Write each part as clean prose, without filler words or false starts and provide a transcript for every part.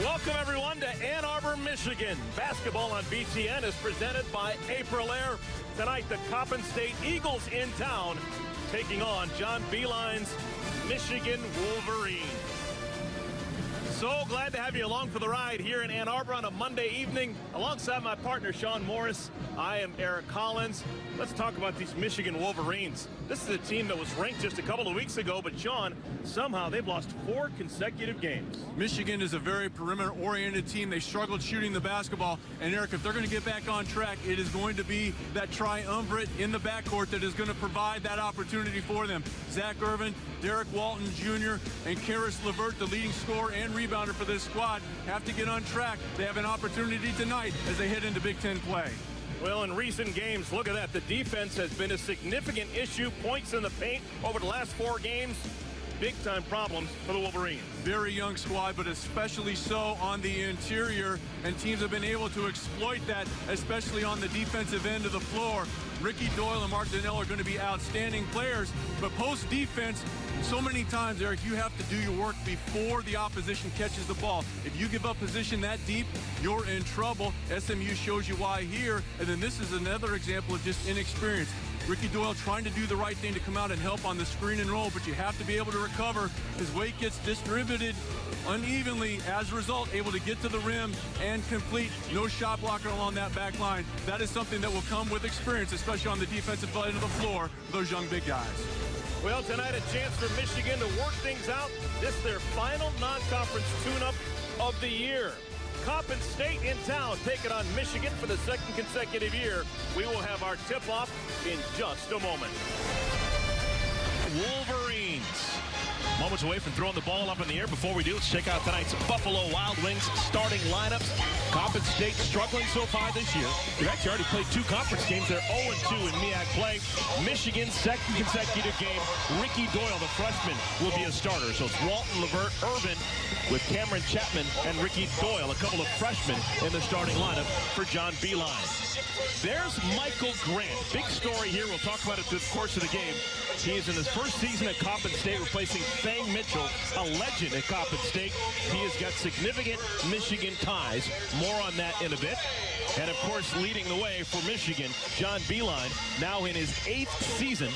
Welcome, everyone, to Ann Arbor, Michigan. Basketball on BTN is presented by April Air. Tonight, the Coppin State Eagles in town, taking on John Beilein's Michigan Wolverines. So glad to have you along for the ride here in Ann Arbor on a Monday evening. Alongside my partner, Sean Morris, I am Eric Collins. Let's talk about these Michigan Wolverines. This is a team that was ranked just a couple of weeks ago, but Sean, somehow they've lost 4 consecutive games. Michigan is a very perimeter-oriented team. They struggled shooting the basketball. And Eric, if they're going to get back on track, it is going to be that triumvirate in the backcourt that is going to provide that opportunity for them. Zach Irvin, Derek Walton Jr., and Karis LeVert, the leading scorer and rebounder for this squad, have to get on track. They have an opportunity tonight as they head into Big Ten play. Well, in recent games, look at that. The defense has been a significant issue. Points in the paint over the last 4 games. Big-time problems for the Wolverines. Very young squad, but especially so on the interior. And teams have been able to exploit that, especially on the defensive end of the floor. Ricky Doyle and Mark Donnell are going to be outstanding players. But post-defense, so many times, Eric, you have to do your work before the opposition catches the ball. If you give up position that deep, you're in trouble. SMU shows you why here. And then this is another example of just inexperience. Ricky Doyle trying to do the right thing to come out and help on the screen and roll, but you have to be able to recover. His weight gets distributed unevenly. As a result, able to get to the rim and complete. No shot blocker along that back line. That is something that will come with experience, especially on the defensive side of the floor for those young big guys. Well, tonight a chance for Michigan to work things out. This is their final non-conference tune-up of the year. Coppin State in town taking on Michigan for the 2nd consecutive year. We will have our tip-off in just a moment. Wolverines. Moments away from throwing the ball up in the air. Before we do, let's check out tonight's Buffalo Wild Wings starting lineups. Coppin State struggling so far this year. They've actually already played 2 conference games. They're 0-2 in MEAC play. Michigan's 2nd consecutive game. Ricky Doyle, the freshman, will be a starter. So it's Walton, LeVert, Irvin with Cameron Chapman and Ricky Doyle, a couple of freshmen in the starting lineup for John Beilein. There's Michael Grant. Big story here. We'll talk about it through the course of the game. He is in his first season at Coppin State, replacing Fang Mitchell, a legend at Coppin State. He has got significant Michigan ties. More on that in a bit. And, of course, leading the way for Michigan, John Beilein, now in his 8th season,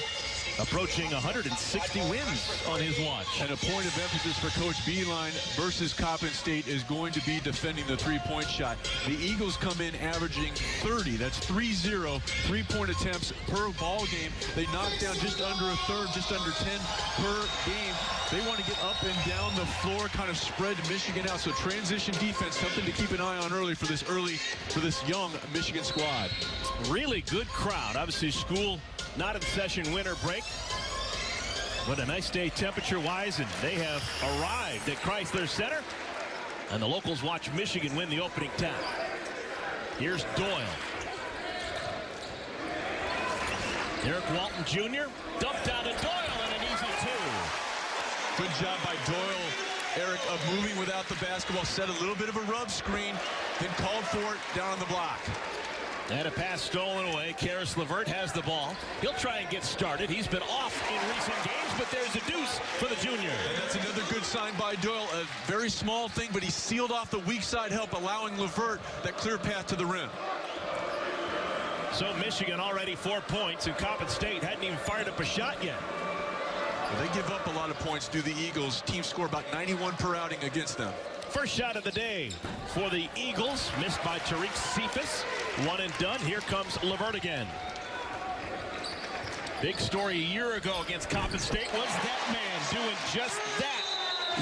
approaching 160 wins on his watch. And a point of emphasis for Coach Beilein versus Coppin State is going to be defending the three-point shot. The Eagles come in averaging 30. That's 3-0 three-point attempts per ball game. They knock down just under a third, just under 10 per game. They want to get up and down the floor, kind of spread Michigan out. So transition defense, something to keep an eye on for this young Michigan squad. Really good crowd. Obviously, school not in session, winter break. But a nice day temperature-wise, and they have arrived at Chrysler Center. And the locals watch Michigan win the opening tap. Here's Doyle. Derek Walton Jr. dumped out to Doyle, and an easy 2. Good job by Doyle, Eric, of moving without the basketball. Set a little bit of a rub screen, then called for it down on the block. And a pass stolen away. Karis LeVert has the ball. He'll try and get started. He's been off in recent games, but there's a deuce for the junior. And that's another good sign by Doyle. A very small thing, but he sealed off the weak side help, allowing LeVert that clear path to the rim. So Michigan already 4 points, and Coppin State hadn't even fired up a shot yet. Well, they give up a lot of points, do the Eagles. Teams score about 91 per outing against them. First shot of the day for the Eagles, missed by Tariq Cephas. 1 and done. Here comes LeVert again. Big story a year ago against Coppin State was that man doing just that.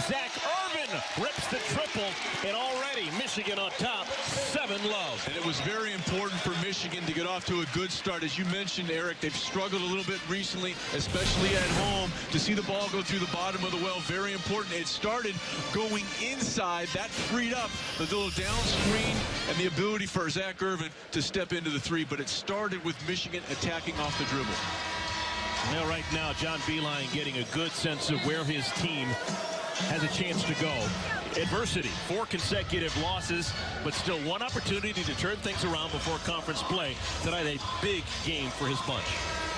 Zach Irvin rips the triple, and already Michigan on top, 7-love. And it was very important for Michigan to get off to a good start. As you mentioned, Eric, they've struggled a little bit recently, especially at home. To see the ball go through the bottom of the well, very important. It started going inside. That freed up the little down screen and the ability for Zach Irvin to step into the 3. But it started with Michigan attacking off the dribble. Well, right now, John Beilein getting a good sense of where his team has a chance to go. Adversity, 4 consecutive losses, but still 1 opportunity to turn things around before conference play. Tonight, a big game for his bunch.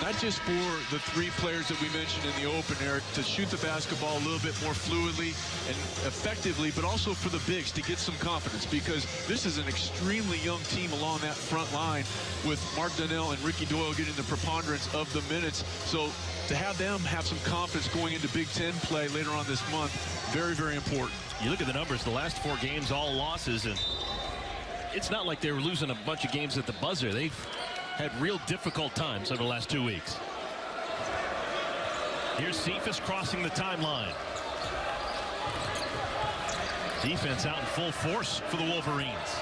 not just for the three players that we mentioned in the open, Eric, to shoot the basketball a little bit more fluidly and effectively, but also for the bigs to get some confidence, because this is an extremely young team along that front line with Mark Donnell and Ricky Doyle getting the preponderance of the minutes. So to have them have some confidence going into Big Ten play later on this month, very, very important. You look at the numbers, the last 4 games, all losses, and it's not like they were losing a bunch of games at the buzzer. They've had real difficult times over the last 2 weeks. Here's Cephas crossing the timeline. Defense out in full force for the Wolverines.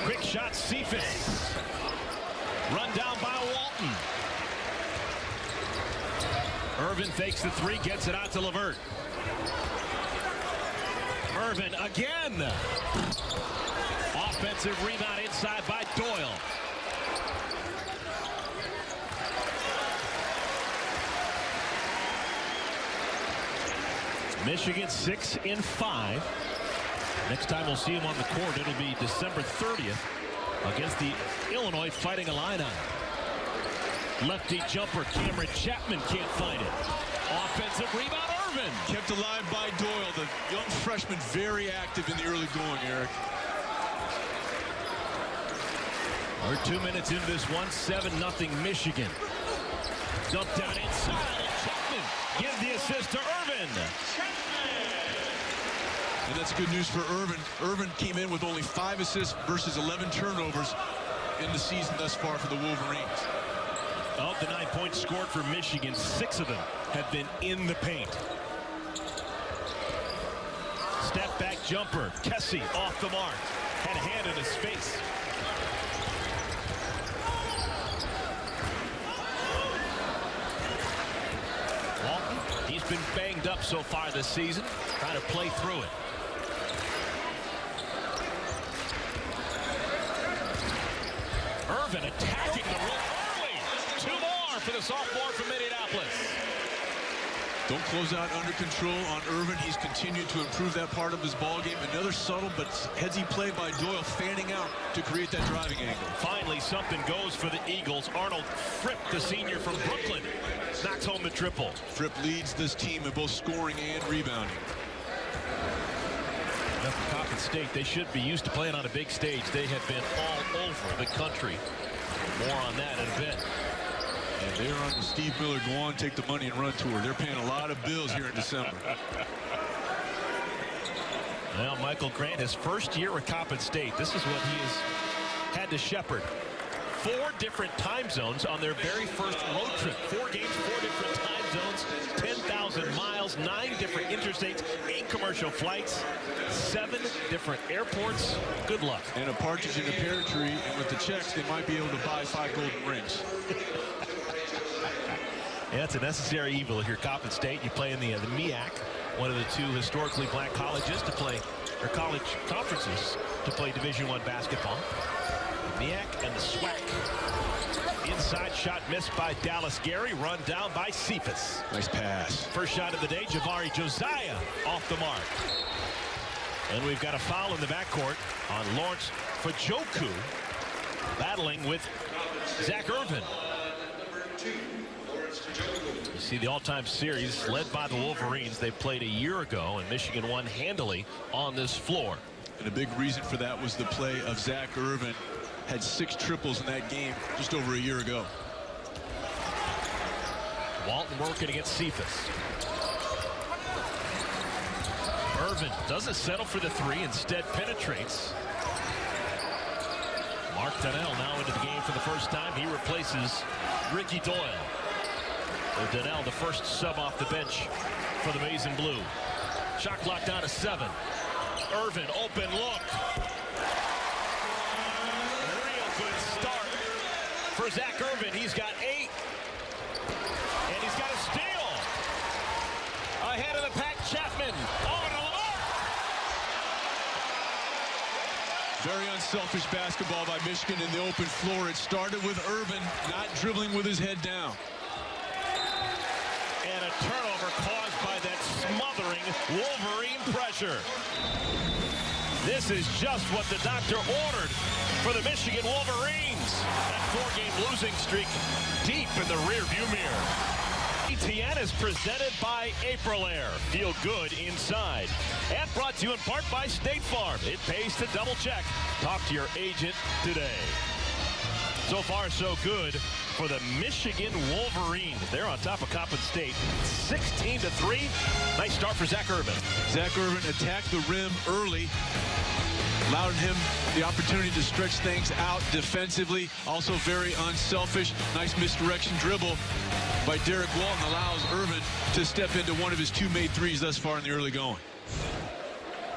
Quick shot, Cephas. Run down by Walton. Irvin fakes the 3, gets it out to LeVert. Irvin again. Offensive rebound inside by Doyle. Michigan 6 in 5. Next time we'll see him on the court, it'll be December 30th against the Illinois Fighting Illini. Lefty jumper, Cameron Chapman can't find it. Offensive rebound, Irvin. Kept alive by Doyle, the young freshman, very active in the early going, Eric. We're 2 minutes into this one, 7-0 Michigan. Dump down inside, and Chapman gives the assist to Irvin. And that's good news for Irvin. Irvin came in with only 5 assists versus 11 turnovers in the season thus far for the Wolverines. Of the 9 points scored for Michigan, 6 of them have been in the paint. Step back jumper, Kessie off the mark. Had a hand in his face. Walton, he's been banged up so far this season, trying to play through it. Irvin attacking the rim early. 2 more for the sophomore from Indianapolis. Don't close out under control on Irvin. He's continued to improve that part of his ball game. Another subtle but headsy play by Doyle, fanning out to create that driving angle. Finally, something goes for the Eagles. Arnold Fripp, the senior from Brooklyn, knocks home the triple. Fripp leads this team in both scoring and rebounding. Now for Coppin State, they should be used to playing on a big stage. They have been all over the country. More on that in a bit. And they're on the Steve Miller Go On, Take the Money and Run tour. They're paying a lot of bills here in December. Well, Michael Grant, his first year at Coppin State, this is what he has had to shepherd. 4 different time zones on their very first road trip. 4 games, 4 different time zones, 10,000 miles, 9 different interstates, 8 commercial flights, 7 different airports. Good luck. And a partridge in a pear tree, and with the checks, they might be able to buy 5 golden rings. Yeah, it's a necessary evil here. Coppin State, you play in the MEAC, one of the 2 historically black colleges to play, or college conferences to play Division I basketball. The MEAC and the SWAC. Inside shot missed by Dallas Gary, run down by Cephas. Nice pass. First shot of the day, Javari Josiah off the mark. And we've got a foul in the backcourt on Lawrence Fajoku, battling with Zach Irvin. You see the all-time series led by the Wolverines. They played a year ago, and Michigan won handily on this floor. And a big reason for that was the play of Zach Irvin. Had 6 triples in that game just over a year ago. Walton working against Cephas. Irvin doesn't settle for the 3, instead penetrates. Mark Donnell now into the game for the first time. He replaces Ricky Doyle. So Donnell, the first sub off the bench for the Maize and Blue. Shot clock down to 7. Irvin, open look. Real good start for Zach Irvin. He's got 8. And he's got a steal. Ahead of the pack, Chapman. Over to Lamar. Very unselfish basketball by Michigan in the open floor. It started with Irvin not dribbling with his head down. And a turnover caused by that smothering Wolverine pressure. This is just what the doctor ordered for the Michigan Wolverines. That 4-game losing streak deep in the rearview mirror. BTN is presented by April Air. Feel good inside. And brought to you in part by State Farm. It pays to double check. Talk to your agent today. So far, so good for the Michigan Wolverines. They're on top of Coppin State, 16-3. Nice start for Zach Irvin. Zach Irvin attacked the rim early, allowed him the opportunity to stretch things out defensively. Also very unselfish. Nice misdirection dribble by Derek Walton allows Irvin to step into one of his 2 made threes thus far in the early going.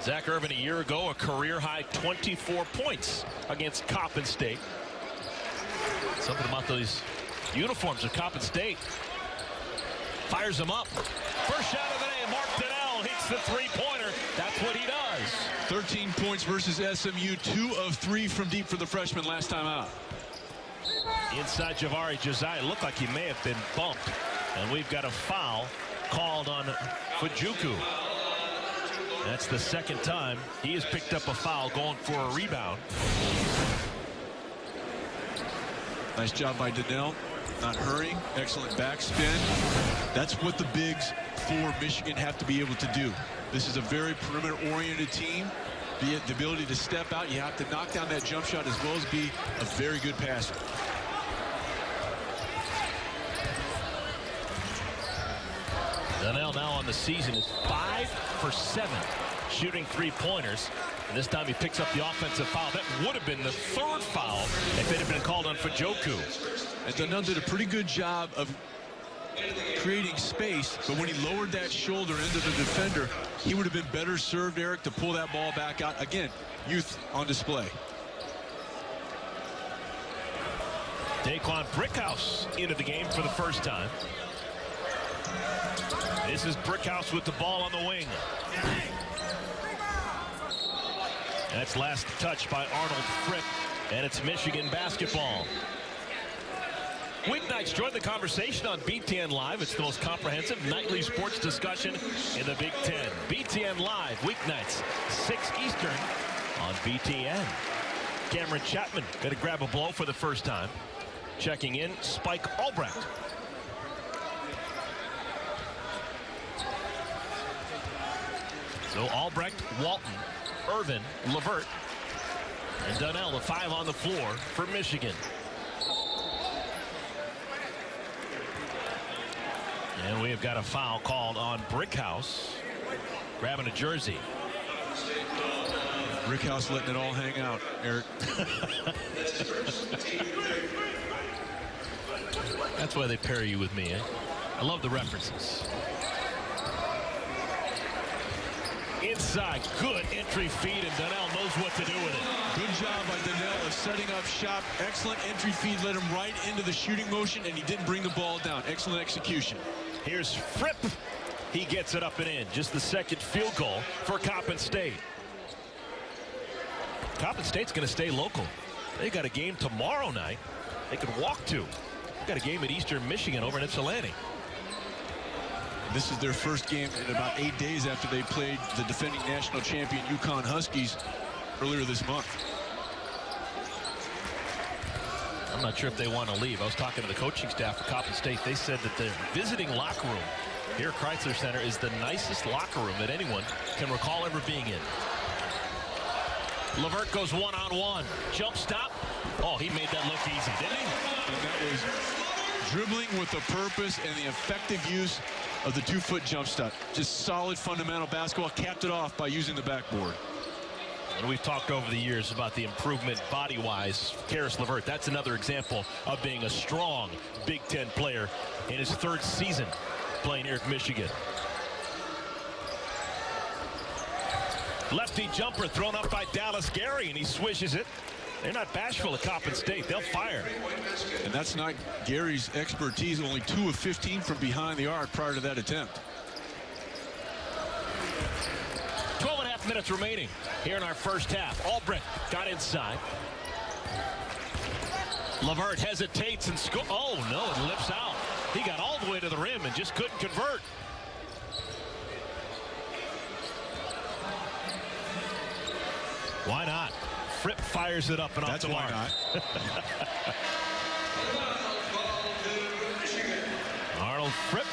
Zach Irvin a year ago, a career-high 24 points against Coppin State. Something about those uniforms of Coppin State. Fires them up. First shot of the day, Mark Donnell hits the three-pointer. That's what he does. 13 points versus SMU, 2 of 3 from deep for the freshman last time out. Inside Javari Josiah, looked like he may have been bumped. And we've got a foul called on Fujuku. That's the second time he has picked up a foul going for a rebound. Nice job by Donnell, not hurrying. Excellent backspin. That's what the bigs for Michigan have to be able to do. This is a very perimeter-oriented team. Be it the ability to step out, you have to knock down that jump shot as well as be a very good passer. Donnell now on the season is 5 for 7 shooting three-pointers. And this time he picks up the offensive foul. That would have been the 3rd foul if it had been called on Fujoku. And Donnell did a pretty good job of creating space, but when he lowered that shoulder into the defender, he would have been better served, Eric, to pull that ball back out. Again, youth on display. Daquan Brickhouse into the game for the first time. This is Brickhouse with the ball on the wing. That's last touch by Arnold Fripp, and it's Michigan basketball. Weeknights, join the conversation on BTN Live. It's the most comprehensive nightly sports discussion in the Big Ten. BTN Live, weeknights, 6 Eastern on BTN. Cameron Chapman going to grab a blow for the first time. Checking in, Spike Albrecht. So Albrecht, Walton, Irvin, Levert, and Donnell, the 5 on the floor for Michigan. And we have got a foul called on Brickhouse, grabbing a jersey. Brickhouse letting it all hang out, Eric. That's why they pair you with me, eh? I love the references. Inside, good entry feed, and Donnell knows what to do with it. Good job by Donnell of setting up shop. Excellent entry feed, led him right into the shooting motion, and he didn't bring the ball down. Excellent execution. Here's Fripp. He gets it up and in. Just the second field goal for Coppin State. Coppin State's going to stay local. They got a game tomorrow night they could walk to. They got a game at Eastern Michigan over in Ypsilanti. This is their first game in about 8 days after they played the defending national champion UConn Huskies earlier this month. I'm not sure if they want to leave. I was talking to the coaching staff for Coppin State. They said that the visiting locker room here at Chrysler Center is the nicest locker room that anyone can recall ever being in. Levert goes one-on-one. Jump stop. Oh, he made that look easy, didn't he? And that was dribbling with a purpose and the effective use of the 2-foot jump stop. Just solid fundamental basketball, capped it off by using the backboard. And we've talked over the years about the improvement body-wise. Karis LeVert, that's another example of being a strong Big Ten player in his 3rd season playing here at Michigan. Lefty jumper thrown up by Dallas Gary, and he swishes it. They're not bashful at Coppin State. They'll fire. And that's not Gary's expertise. Only 2 of 15 from behind the arc prior to that attempt. 12.5 minutes remaining here in our first half. Albrecht got inside. LeVert hesitates and scores. Oh, no, it lips out. He got all the way to the rim and just couldn't convert. Why not? Fripp fires it up and off the mark. That's why not. Arnold Fripp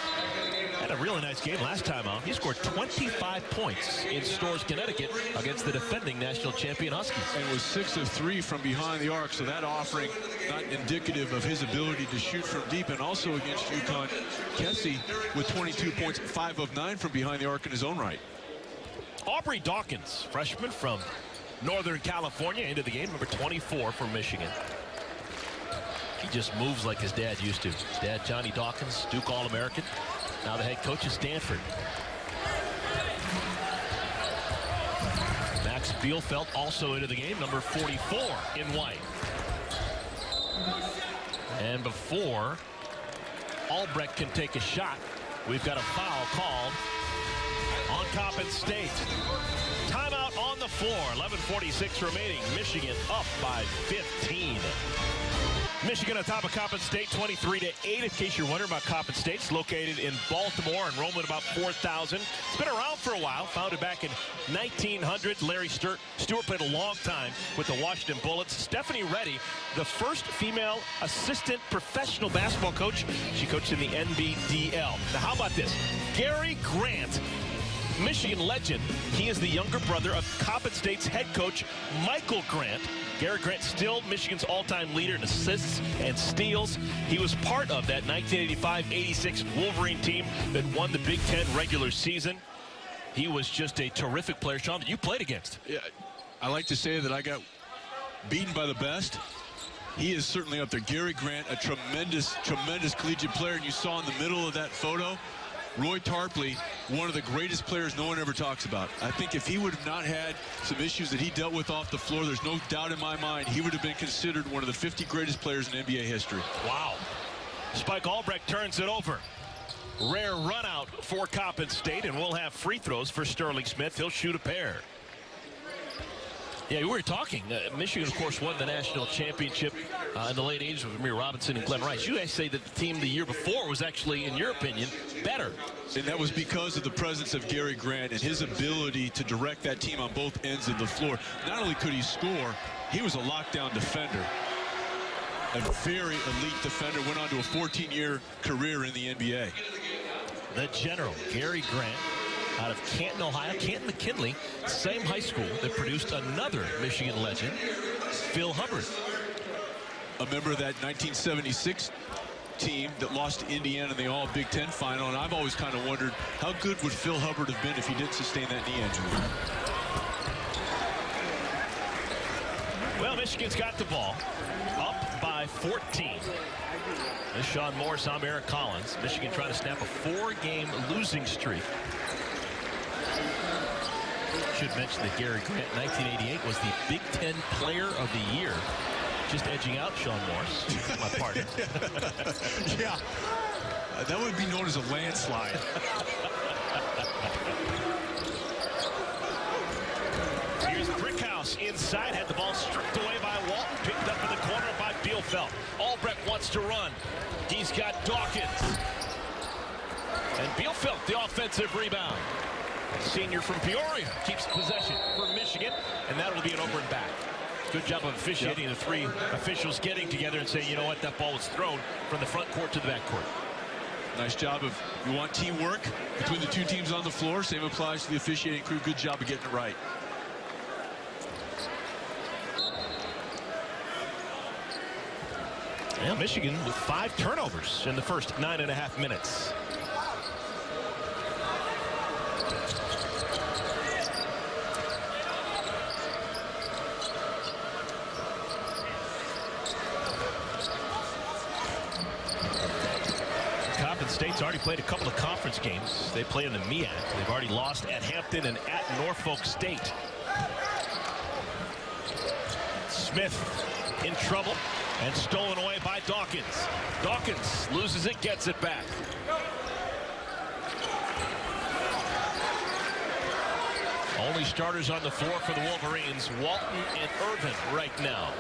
had a really nice game last time out. He scored 25 points in Storrs, Connecticut against the defending national champion Huskies. And was 6 of 3 from behind the arc, so that offering not indicative of his ability to shoot from deep. And also against UConn, Kessie with 22 points, 5 of 9 from behind the arc in his own right. Aubrey Dawkins, freshman from Northern California, into the game, number 24 for Michigan. He just moves like his dad used to. His dad, Johnny Dawkins, Duke All-American. Now the head coach is Stanford. Max Bielfeldt also into the game, number 44 in white. And before Albrecht can take a shot, we've got a foul called on Coppin State. Timeout on the floor. 11:46 remaining. Michigan up by 15. Michigan on top of Coppin State, 23-8. In case you're wondering about Coppin State, it's located in Baltimore. Enrollment about 4,000. It's been around for a while. Founded back in 1900. Larry Stewart played a long time with the Washington Bullets. Stephanie Reddy, the first female assistant professional basketball coach. She coached in the NBDL. Now, how about this? Gary Grant, Michigan legend. He is the younger brother of Coppin State's head coach, Michael Grant. Gary Grant still Michigan's all-time leader in assists and steals. He was part of that 1985-86 Wolverine team that won the Big Ten regular season. He was just a terrific player, Sean, that you played against. Yeah, I like to say that I got beaten by the best. He is certainly up there. Gary Grant, a tremendous collegiate player. And you saw in the middle of that photo, Roy Tarpley, one of the greatest players no one ever talks about. I think if he would have not had some issues that he dealt with off the floor, there's no doubt in my mind he would have been considered one of the 50 greatest players in NBA history. Wow. Spike Albrecht turns it over. Rare run out for Coppin State, and we'll have free throws for Sterling Smith. He'll shoot a pair. Yeah, we were talking. Michigan, of course, won the national championship in the late 80s with Amir Robinson and Glenn Rice. You guys say that the team the year before was actually, in your opinion, better. And that was because of the presence of Gary Grant and his ability to direct that team on both ends of the floor. Not only could he score, he was a lockdown defender. A very elite defender. Went on to a 14-year career in the NBA. The general, Gary Grant, out of Canton, Ohio. Canton McKinley, same high school that produced another Michigan legend, Phil Hubbard. A member of that 1976 team that lost to Indiana in the All-Big Ten final, and I've always kind of wondered how good would Phil Hubbard have been if he didn't sustain that knee injury. Well, Michigan's got the ball, up by 14. This is Sean Morris. I'm Eric Collins. Michigan trying to snap a 4-game losing streak. Should mention that Gary Grant, 1988, was the Big Ten Player of the Year. Just edging out Sean Morris, my partner. Yeah, that would be known as a landslide. Here's Brickhouse inside, had the ball stripped away by Walton, picked up in the corner by Bielfeldt. Albrecht wants to run. He's got Dawkins. And Bielfeldt, the offensive rebound. Senior from Peoria keeps possession for Michigan, and that will be an over and back. Good job of officiating. The three officials getting together and saying, you know what, that ball was thrown from the front court to the back court. Nice job of, you want teamwork between the two teams on the floor. Same applies to the officiating crew. Good job of getting it right. Yeah, Michigan with 5 turnovers in the first 9.5 minutes. Coppin State's already played a couple of conference games. They play in the MEAC. They've already lost at Hampton and at Norfolk State. Smith in trouble and stolen away by Dawkins. Dawkins loses it, gets it back. Only starters on the floor for the Wolverines, Walton and Irvin right now.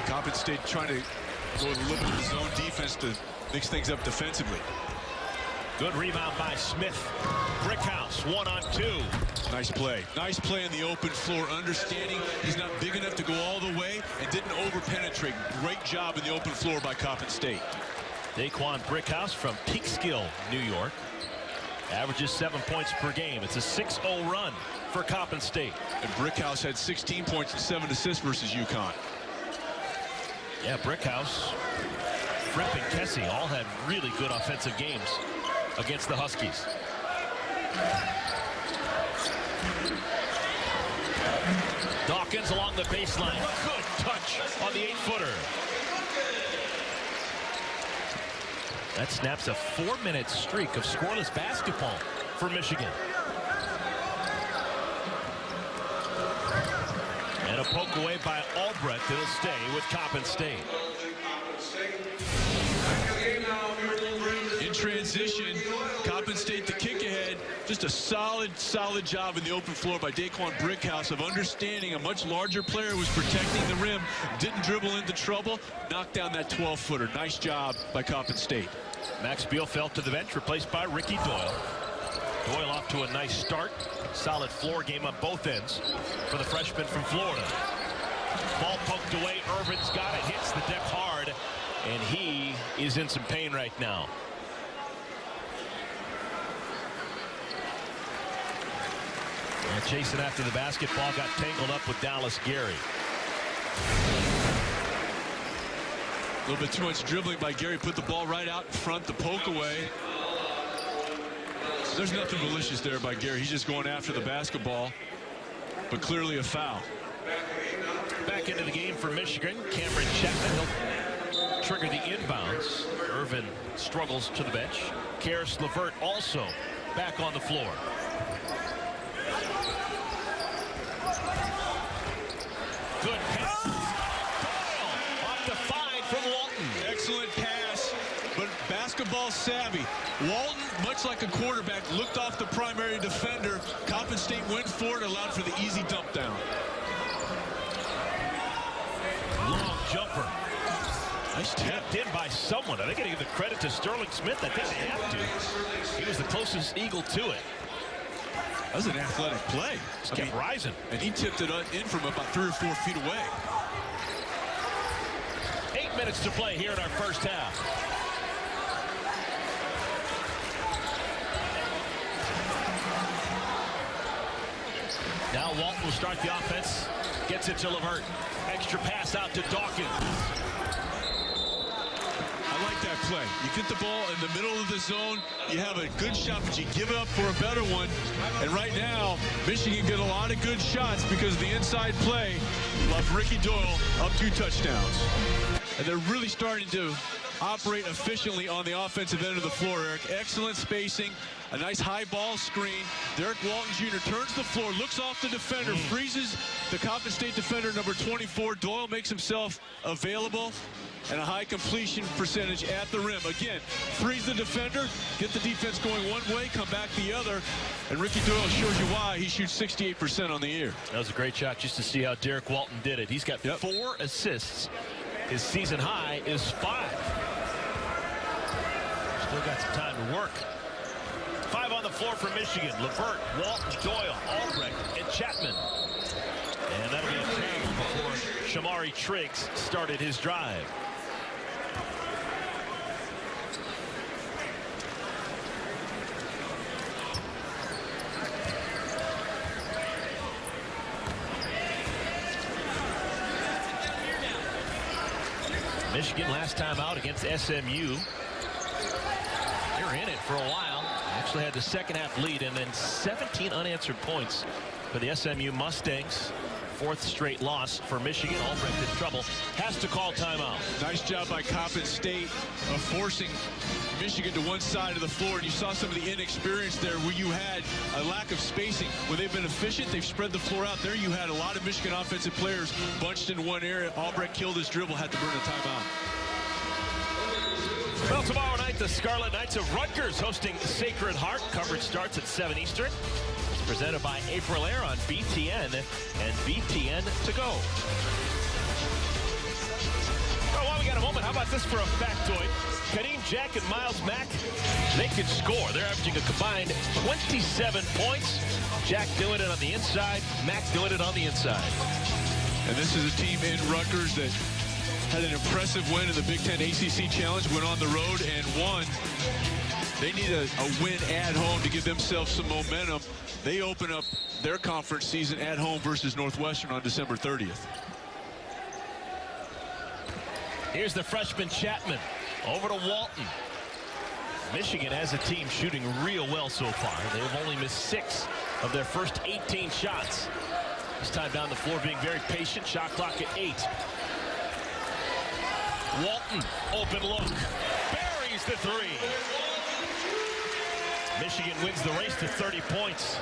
Coppin State trying to go with a little bit of zone defense to mix things up defensively. Good rebound by Smith. Brickhouse 1-on-2. Nice play. Nice play in the open floor, understanding he's not big enough to go all the way and didn't over-penetrate. Great job in the open floor by Coppin State. Daquan Brickhouse from Peekskill, New York. Averages 7 points per game. It's a 6-0 run for Coppin State. And Brickhouse had 16 points and 7 assists versus UConn. Yeah, Brickhouse, Fripp, and Kessie all had really good offensive games against the Huskies. Dawkins along the baseline. Good touch on the 8-footer. That snaps a 4-minute streak of scoreless basketball for Michigan. And a poke away by Albrecht. It'll stay with Coppin State. In transition, Coppin State the kick ahead. Just a solid job in the open floor by Daquan Brickhouse of understanding a much larger player was protecting the rim, didn't dribble into trouble, knocked down that 12-footer. Nice job by Coppin State. Max Bielfeldt to the bench, replaced by Ricky Doyle. Doyle off to a nice start. Solid floor game on both ends for the freshman from Florida. Ball poked away. Irvin's got it. Hits the deck hard. And he is in some pain right now. And chasing after the basketball, got tangled up with Dallas Gary. A little bit too much dribbling by Gary. Put the ball right out in front, the poke away. There's nothing malicious there by Gary. He's just going after the basketball, but clearly a foul. Back into the game for Michigan. Cameron Chapman, he'll trigger the inbounds. Irvin struggles to the bench. Karis LeVert also back on the floor. Good pass. Doyle off the 5 from Walton. Excellent pass, but basketball savvy. Walton, much like a quarterback, looked off the primary defender. Coppin State went for it, allowed for the easy dump down. Long jumper. Nice tip. Tapped in by someone. I think I gotta give the credit to Sterling Smith. I think they have to. He was the closest Eagle to it. That was an athletic play. Just kept rising. And he tipped it in from about 3 or 4 feet away. 8 minutes to play here in our first half. Now Walton will start the offense. Gets it to LeVert. Extra pass out to Dawkins. I like that play. You get the ball in the middle of the zone, you have a good shot, but you give it up for a better one. And right now, Michigan get a lot of good shots because of the inside play of Ricky Doyle, up 2 touchdowns. And they're really starting to operate efficiently on the offensive end of the floor, Eric. Excellent spacing, a nice high ball screen. Derek Walton Jr. turns the floor, looks off the defender, freezes the Coppin State defender, number 24. Doyle makes himself available, and a high completion percentage at the rim. Again, freeze the defender, get the defense going one way, come back the other, and Ricky Doyle shows you why he shoots 68% on the year. That was a great shot just to see how Derek Walton did it. He's got 4 assists. His season high is 5. Still got some time to work. 5 on the floor for Michigan. LeVert, Walton, Doyle, Albrecht, and Chapman. And that'll be a travel before Shamari Triggs started his drive. Michigan last time out against SMU. They're in it for a while. Actually had the second half lead and then 17 unanswered points for the SMU Mustangs. 4th straight loss for Michigan. Albrecht in trouble. Has to call timeout. Nice job by Coppin State of forcing Michigan to one side of the floor. And you saw some of the inexperience there where you had a lack of spacing. When they've been efficient, they've spread the floor out. There you had a lot of Michigan offensive players bunched in one area. Albrecht killed his dribble, had to burn a timeout. Well, tomorrow night, the Scarlet Knights of Rutgers hosting Sacred Heart. Coverage starts at 7 Eastern. It's presented by April Air on BTN and BTN to go. Oh, well, we got a moment. How about this for a factoid? Kareem Jack and Miles Mack, they can score. They're averaging a combined 27 points. Jack doing it on the inside, Mack doing it on the inside. And this is a team in Rutgers that had an impressive win in the Big Ten ACC Challenge, went on the road and won. They need a win at home to give themselves some momentum. They open up their conference season at home versus Northwestern on December 30th. Here's the freshman Chapman over to Walton. Michigan has a team shooting real well so far. They've only missed 6 of their first 18 shots. This time down the floor being very patient. Shot clock at 8. Walton, open look. Buries the 3. Michigan wins the race to 30 points.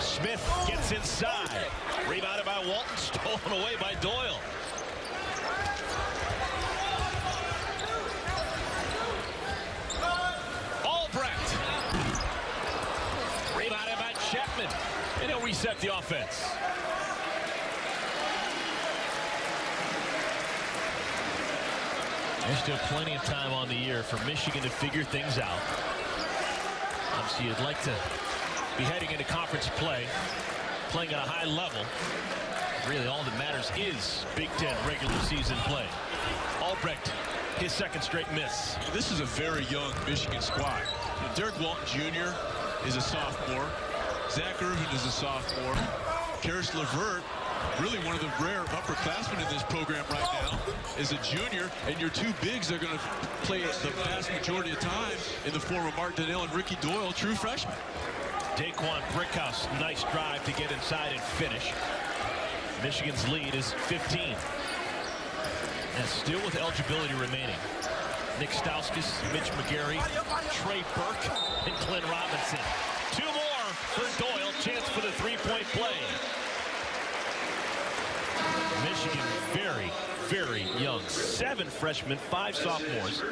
Smith gets inside. Rebounded by Walton, stolen away by Doyle. Albrecht. Rebounded by Chapman. And he'll reset the offense. There's still plenty of time on the year for Michigan to figure things out. Obviously, you'd like to be heading into conference play, playing at a high level. Really, all that matters is Big Ten regular season play. Albrecht, his second straight miss. This is a very young Michigan squad. Derek Walton Jr. is a sophomore. Zach Irvin is a sophomore. Karis LeVert, really one of the rare upperclassmen in this program right now, is a junior, and your 2 bigs are going to play the vast majority of time in the form of Mark Donnell and Ricky Doyle, true freshmen. Daquan Brickhouse, nice drive to get inside and finish. Michigan's lead is 15. And still with eligibility remaining. Nick Stauskas, Mitch McGarry, Trey Burke, and Clint Robinson. 2 more for Doyle. Chance for the 3-point play. Michigan very, very young. 7 freshmen, 5 sophomores.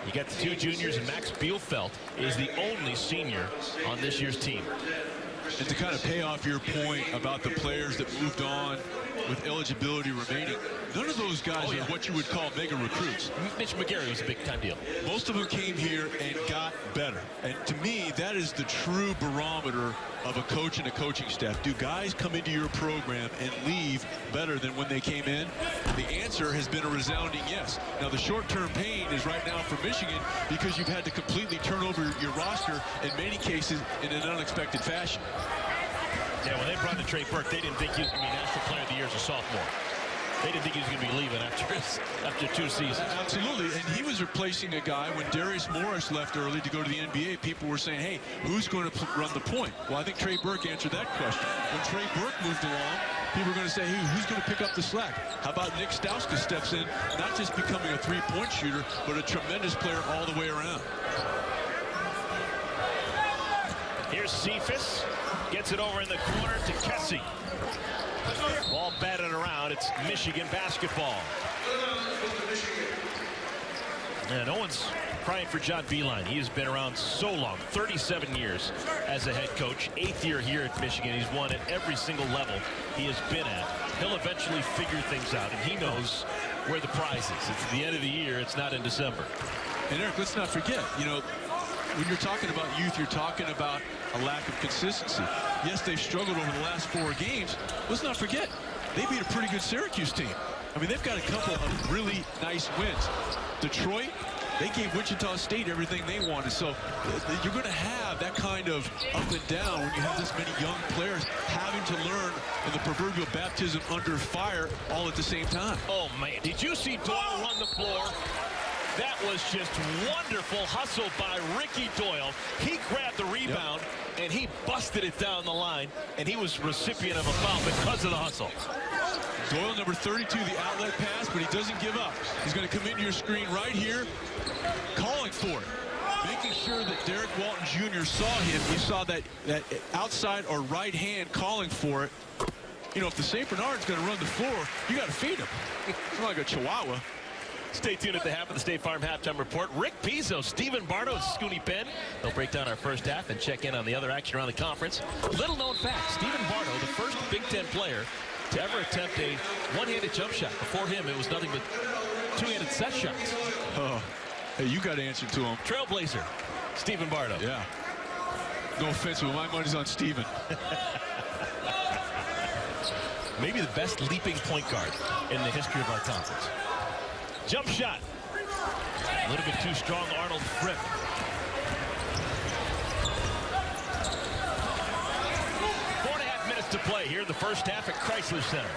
You got the 2 juniors, and Max Bielfeldt is the only senior on this year's team. And to kind of pay off your point about the players that moved on with eligibility remaining, none of those guys are what you would call mega recruits. Mitch McGarry was a big-time deal. Most of them came here and got better. And to me, that is the true barometer of a coach and a coaching staff. Do guys come into your program and leave better than when they came in? The answer has been a resounding yes. Now, the short-term pain is right now for Michigan because you've had to completely turn over your roster in many cases in an unexpected fashion. Yeah, when they brought in Trey Burke, they didn't think he was going to be National Player of the Year as a sophomore. They didn't think he was going to be leaving after 2 seasons. Absolutely, and he was replacing a guy when Darius Morris left early to go to the NBA. People were saying, hey, who's going to run the point? Well, I think Trey Burke answered that question. When Trey Burke moved along, people were going to say, hey, who's going to pick up the slack? How about Nick Stauskas steps in, not just becoming a 3-point shooter, but a tremendous player all the way around. Here's Cephas. Gets it over in the corner to Kessie. Ball batted around. It's Michigan basketball. And no one's crying for John Beilein. He has been around so long, 37 years as a head coach. 8th year here at Michigan. He's won at every single level he has been at. He'll eventually figure things out, and he knows where the prize is. It's the end of the year. It's not in December. And Eric, let's not forget, you know, when you're talking about youth, you're talking about a lack of consistency. Yes, they've struggled over the last 4 games. Let's not forget, they beat a pretty good Syracuse team. I mean, they've got a couple of really nice wins. Detroit, they gave Wichita State everything they wanted. So you're going to have that kind of up and down when you have this many young players having to learn in the proverbial baptism under fire all at the same time. Oh, man. Did you see Doyle run the floor? That was just wonderful hustle by Ricky Doyle. He grabbed the rebound, and he busted it down the line, and he was recipient of a foul because of the hustle. Doyle, number 32, the outlet pass, but he doesn't give up. He's going to come into your screen right here, calling for it. Making sure that Derek Walton Jr. saw him. We saw that outside or right hand calling for it. You know, if the St. Bernard's going to run the floor, you got to feed him. It's not like a Chihuahua. Stay tuned at the half of the State Farm Halftime Report. Rick Pizzo, Stephen Bardo, Scooney Penn. They'll break down our first half and check in on the other action around the conference. Little known fact, Stephen Bardo, the first Big Ten player to ever attempt a one-handed jump shot. Before him, it was nothing but two-handed set shots. Oh, hey, you got to answer to him. Trailblazer, Stephen Bardo. Yeah. No offense, but my money's on Stephen. Maybe the best leaping point guard in the history of our conference. Jump shot. A little bit too strong, Arnold Fripp. 4.5 minutes to play here in the first half at Chrysler Center.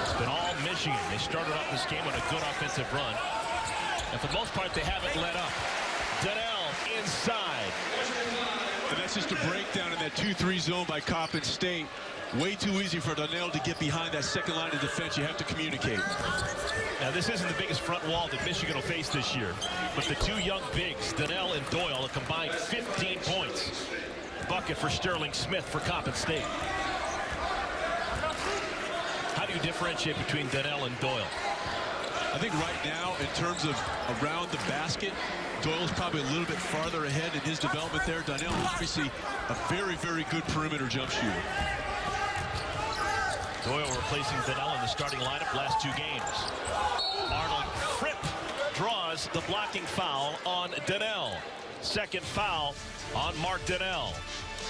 It's been all Michigan. They started off this game on a good offensive run. And for the most part, they haven't let up. Donnell inside. And that's just a breakdown in that 2-3 zone by Coppin State. Way too easy for Donnell to get behind that second line of defense. You have to communicate. Now, this isn't the biggest front wall that Michigan will face this year, but the two young bigs, Donnell and Doyle, have combined 15 points. Bucket for Sterling Smith for Coppin State. How do you differentiate between Donnell and Doyle? I think right now, in terms of around the basket, Doyle's probably a little bit farther ahead in his development there. Donnell, obviously, a very, very good perimeter jump shooter. Doyle replacing Donnell in the starting lineup last two games. Arnold Fripp draws the blocking foul on Donnell. Second foul on Mark Donnell.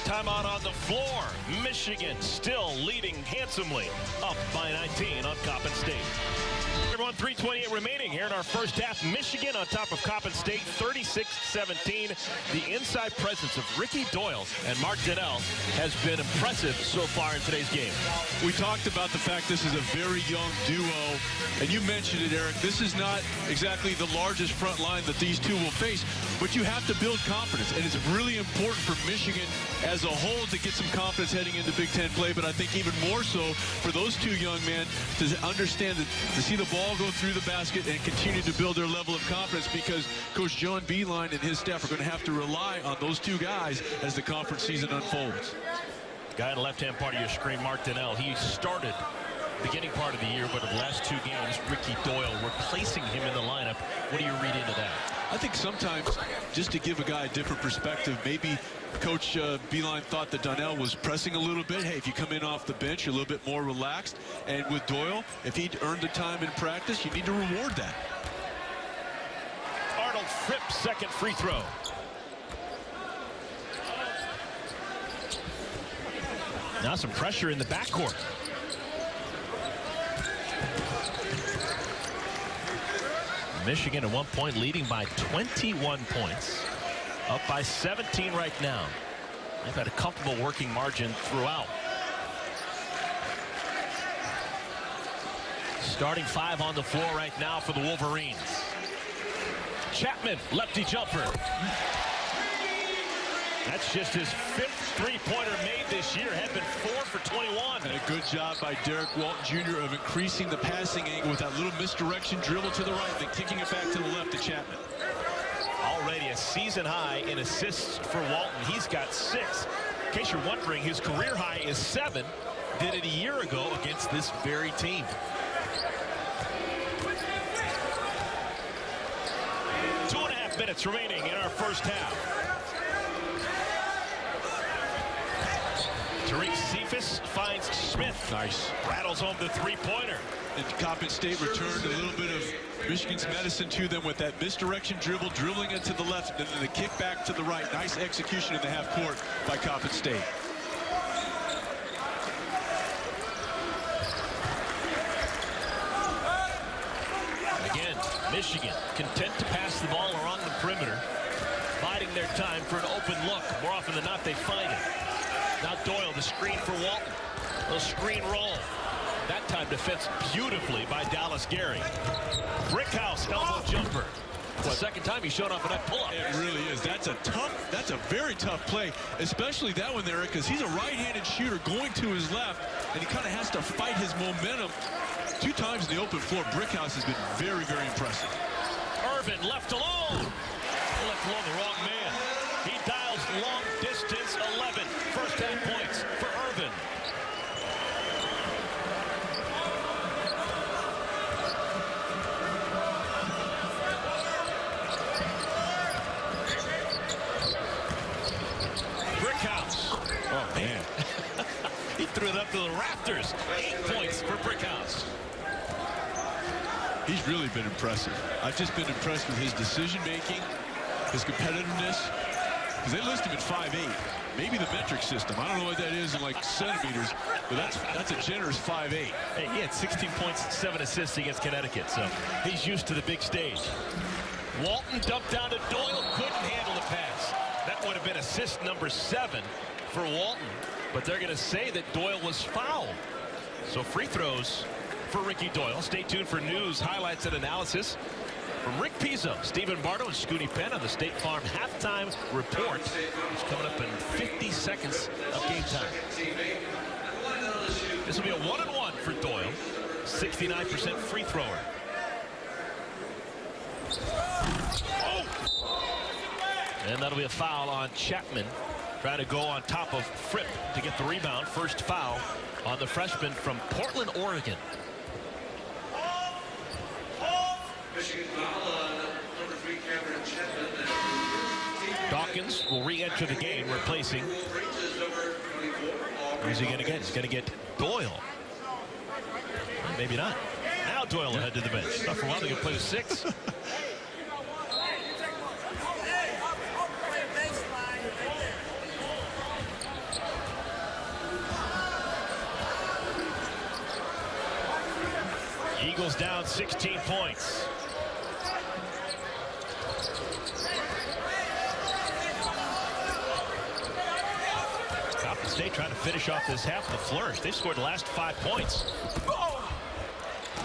Timeout on the floor. Michigan still leading handsomely, up by 19 on Coppin State. Everyone, 3:28 remaining here in our first half. Michigan on top of Coppin State, 36-17. The inside presence of Ricky Doyle and Mark Donnell has been impressive so far in today's game. We talked about the fact this is a very young duo, and you mentioned it, Eric. This is not exactly the largest front line that these two will face, but you have to build confidence, and it's really important for Michigan as a whole to get some confidence heading into Big Ten play, but I think even more so for those two young men to understand that, to see the ball go through the basket and continue to build their level of confidence, because Coach John Beilein and his staff are going to have to rely on those two guys as the conference season unfolds. Guy on the left-hand part of your screen, Mark Donnell. He started beginning part of the year, but in the last two games, Ricky Doyle replacing him in the lineup. What do you read into that? I think sometimes, just to give a guy a different perspective, maybe Coach Beilein thought that Donnell was pressing a little bit. Hey, if you come in off the bench, you're a little bit more relaxed. And with Doyle, if he'd earned the time in practice, you need to reward that. Arnold Fripp, second free throw. Now some pressure in the backcourt. Michigan at 1 point leading by 21 points. Up by 17 right now. They've had a comfortable working margin throughout. Starting five on the floor right now for the Wolverines. Chapman, lefty jumper. That's just his fifth three-pointer made this year. Had been 4 for 21. And a good job by Derek Walton Jr. of increasing the passing angle with that little misdirection dribble to the right, then kicking it back to the left to Chapman. Already a season high in assists for Walton. He's got 6. In case you're wondering, his career high is 7. Did it a year ago against this very team. Two and a half minutes remaining in our first half. Tariq Cephas finds Smith. Nice. Rattles home the three-pointer. And Coppin State returned a little bit of Michigan's medicine to them with that misdirection dribble, dribbling it to the left, and then the kick back to the right. Nice execution in the half court by Coppin State. Again, Michigan content to pass the ball along the perimeter, biding their time for an open look. More often than not, they find it. Now Doyle, the screen for Walton. The screen roll. That time defensed beautifully by Dallas Gary. Brickhouse elbow jumper. It's the second time he's shown off on that pull-up. It really is. That's a very tough play, especially that one there, because he's a right-handed shooter going to his left, and he kind of has to fight his momentum. 2 times in the open floor. Brickhouse has been very, very impressive. Irvin left alone. Left alone the wrong man. He dials long distance 11. First half points for Irvin. Brickhouse. Oh, man. He threw it up to the rafters. 8 points for Brickhouse. He's really been impressive. I've just been impressed with his decision-making, his competitiveness, because they list him at 5'8". Maybe the metric system. I don't know what that is in like centimeters, but that's a generous 5'8". Hey, he had 16 points, 7 assists against Connecticut, so he's used to the big stage. Walton dumped down to Doyle, couldn't handle the pass. That would have been assist number 7 for Walton, but they're going to say that Doyle was fouled. So free throws for Ricky Doyle. Stay tuned for news, highlights, and analysis from Rick Pizzo, Stephen Bardo, and Scooty Penn on the State Farm halftime report. It's coming up in 50 seconds of game time. This will be a 1-and-1 for Doyle, 69% free thrower. Oh! And that'll be a foul on Chapman, trying to go on top of Fripp to get the rebound. First foul on the freshman from Portland, Oregon. Dawkins will re-enter the game, replacing. Who's he going to get? He's going to get Doyle. Maybe not. Now Doyle will head to the bench. Not for a while. They can play with 6. Eagles down 16 points. Coppin State trying to finish off this half with a flourish. They scored the last 5 points.